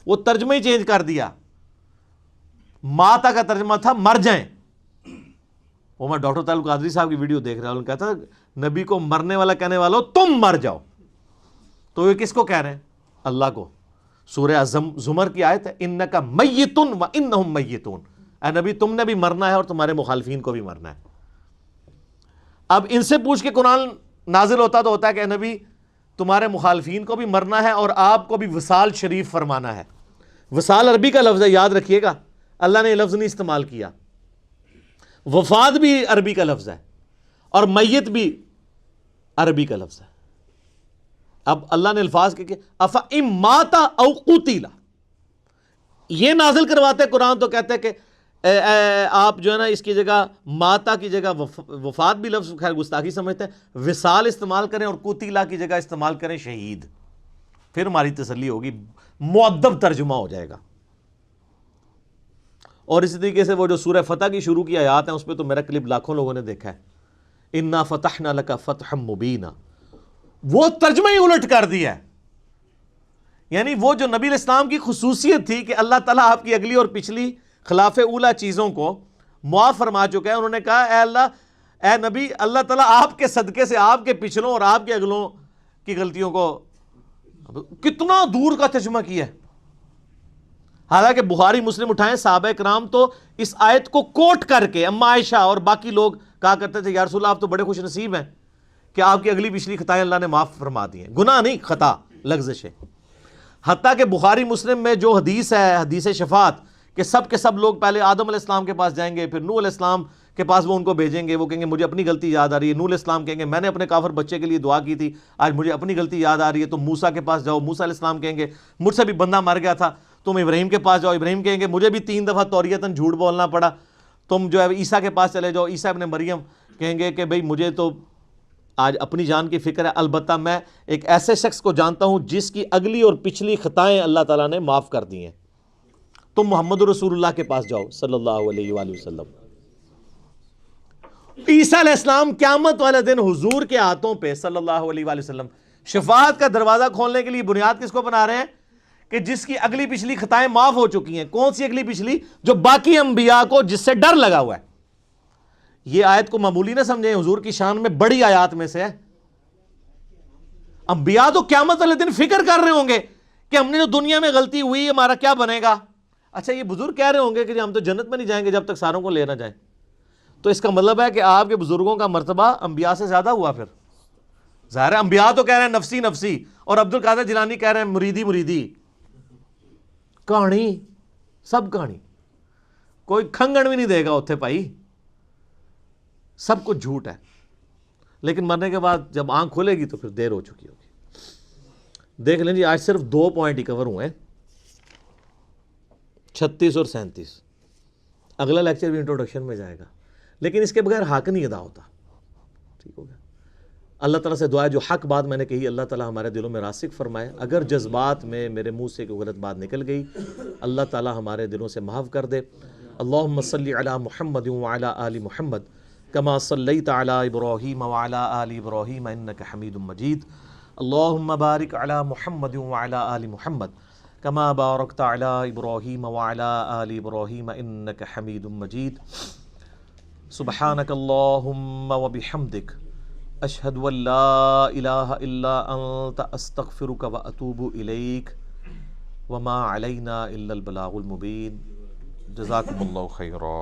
وہ ترجمہ ہی چینج کر دیا. ماتا کا ترجمہ تھا مر جائیں. وہ میں ڈاکٹر تعلق قادری صاحب کی ویڈیو دیکھ رہا ہوں، کہتا نبی کو مرنے والا کہنے والوں تم مر جاؤ. تو یہ کس کو کہہ رہے ہیں؟ اللہ کو. سورہ زمر کی آیت ہے انک میت و انہم میتون، اے نبی تم نے بھی مرنا ہے اور تمہارے مخالفین کو بھی مرنا ہے. اب ان سے پوچھ کے قرآن نازل ہوتا تو ہوتا ہے کہ اے نبی تمہارے مخالفین کو بھی مرنا ہے اور آپ کو بھی وصال شریف فرمانا ہے. وصال عربی کا لفظ ہے، یاد رکھیے گا، اللہ نے یہ لفظ نہیں استعمال کیا. وفات بھی عربی کا لفظ ہے اور میت بھی عربی کا لفظ ہے. اب اللہ نے الفاظ کہ افئن مات او قتل یہ نازل کرواتے قرآن تو کہتے ہیں کہ آپ جو ہے نا اس کی جگہ ماتا کی جگہ وفات بھی لفظ خیر گستاخی سمجھتے ہیں، وصال استعمال کریں اور قتیلا کی جگہ استعمال کریں شہید. پھر ہماری تسلی ہوگی، مؤدب ترجمہ ہو جائے گا. اور اسی طریقے سے وہ جو سورہ فتح کی شروع کی آیات ہیں اس پہ تو میرا کلپ لاکھوں لوگوں نے دیکھا ہے، انا فتحنا لک فتحا مبینا، وہ ترجمہ ہی الٹ کر دیا ہے. یعنی وہ جو نبی علیہ السلام کی خصوصیت تھی کہ اللہ تعالیٰ آپ کی اگلی اور پچھلی خلاف اولا چیزوں کو معاف فرما چکا ہے. انہوں نے کہا اے اللہ، اے نبی، اللہ تعالیٰ آپ کے صدقے سے آپ کے پچھلوں اور آپ کے اگلوں کی غلطیوں کو کتنا دور کا ترجمہ کیا ہے. حالانکہ بخاری مسلم اٹھائیں، صحابہ کرام تو اس آیت کو کوٹ کر کے اما عائشہ اور باقی لوگ کہا کرتے تھے یا رسول اللہ آپ تو بڑے خوش نصیب ہیں کہ آپ کی اگلی پچھلی خطائیں اللہ نے معاف فرما دی ہیں. گناہ نہیں، خطا، لغزش ہے. حتیٰ کہ بخاری مسلم میں جو حدیث ہے، حدیث شفاعت، کہ سب کے سب لوگ پہلے آدم علیہ السلام کے پاس جائیں گے، پھر نوح علیہ السلام کے پاس وہ ان کو بھیجیں گے، وہ کہیں گے مجھے اپنی غلطی یاد آ رہی ہے. نوح علیہ السلام کہیں گے میں نے اپنے کافر بچے کے لیے دعا کی تھی، آج مجھے اپنی غلطی یاد آ رہی ہے. تم موسیٰ کے پاس جاؤ، موسیٰ علیہ السلام کہیں گے مجھ سے بھی بندہ مر گیا تھا. تم ابراہیم کے پاس جاؤ، ابراہیم کہیں گے مجھے بھی 3 دفعہ توریتاً جھوٹ بولنا پڑا. تم جو ہے عیسیٰ کے پاس چلے جاؤ، عیسیٰ ابن مریم کہیں گے کہ بھئی مجھے تو آج اپنی جان کی فکر ہے، البتہ میں ایک ایسے شخص کو جانتا ہوں جس کی اگلی اور پچھلی خطائیں اللہ تعالیٰ نے معاف کر دی ہیں، تم محمد رسول اللہ کے پاس جاؤ صلی اللہ علیہ وآلہ وسلم۔ عیسیٰ علیہ السلام قیامت والے دن حضور کے ہاتھوں پہ صلی اللہ علیہ وآلہ وسلم شفاعت کا دروازہ کھولنے کے لیے بنیاد کس کو بنا رہے ہیں؟ کہ جس کی اگلی پچھلی خطائیں معاف ہو چکی ہیں۔ کون سی اگلی پچھلی؟ جو باقی انبیاء کو جس سے ڈر لگا ہوا ہے۔ یہ آیت کو معمولی نہ سمجھیں، حضور کی شان میں بڑی آیات میں سے ہے۔ انبیاء تو قیامت والے دن فکر کر رہے ہوں گے کہ ہم نے جو دنیا میں غلطی ہوئی ہمارا کیا بنے گا۔ اچھا یہ بزرگ کہہ رہے ہوں گے کہ ہم تو جنت میں نہیں جائیں گے جب تک ساروں کو لے نہ جائیں، تو اس کا مطلب ہے کہ آپ کے بزرگوں کا مرتبہ انبیاء سے زیادہ ہوا۔ پھر ظاہر ہے انبیاء تو کہہ رہے ہیں نفسی نفسی، اور عبد القادر جیلانی کہہ رہے ہیں مریدی مریدی۔ کہانی سب کہانی، کوئی کھنگن بھی نہیں دے گا اتھے پائی، سب کچھ جھوٹ ہے۔ لیکن مرنے کے بعد جب آنکھ کھولے گی تو پھر دیر ہو چکی ہوگی۔ دیکھ لیں جی، آج صرف 2 پوائنٹ ہی کور ہوئے ہیں، 36 اور 37۔ اگلا لیکچر بھی انٹروڈکشن میں جائے گا، لیکن اس کے بغیر حق نہیں ادا ہوتا۔ ٹھیک ہو گیا؟ اللہ تعالیٰ سے دعا ہے جو حق بات میں نے کہی اللہ تعالیٰ ہمارے دلوں میں راسخ فرمائے، اگر جذبات میں میرے منہ سے کوئی غلط بات نکل گئی اللہ تعالیٰ ہمارے دلوں سے محو کر دے۔ اللہم صلی علی محمد وعلی آل محمد کما صلیت علی ابراہیم وعلی آل ابراہیم انک حمید مجید۔ اللہم بارک علی محمد وعلی آل محمد کما بارکت علی ابراہیم وعلی آل ابراہیم انک حمید مجید۔ سبحانک اللہم وبحمدک اشہد ان لا الہ الا انت استغفرک واتوب الیک وما علینا الا البلاغ المبین۔ جزاکم اللہ خیرا۔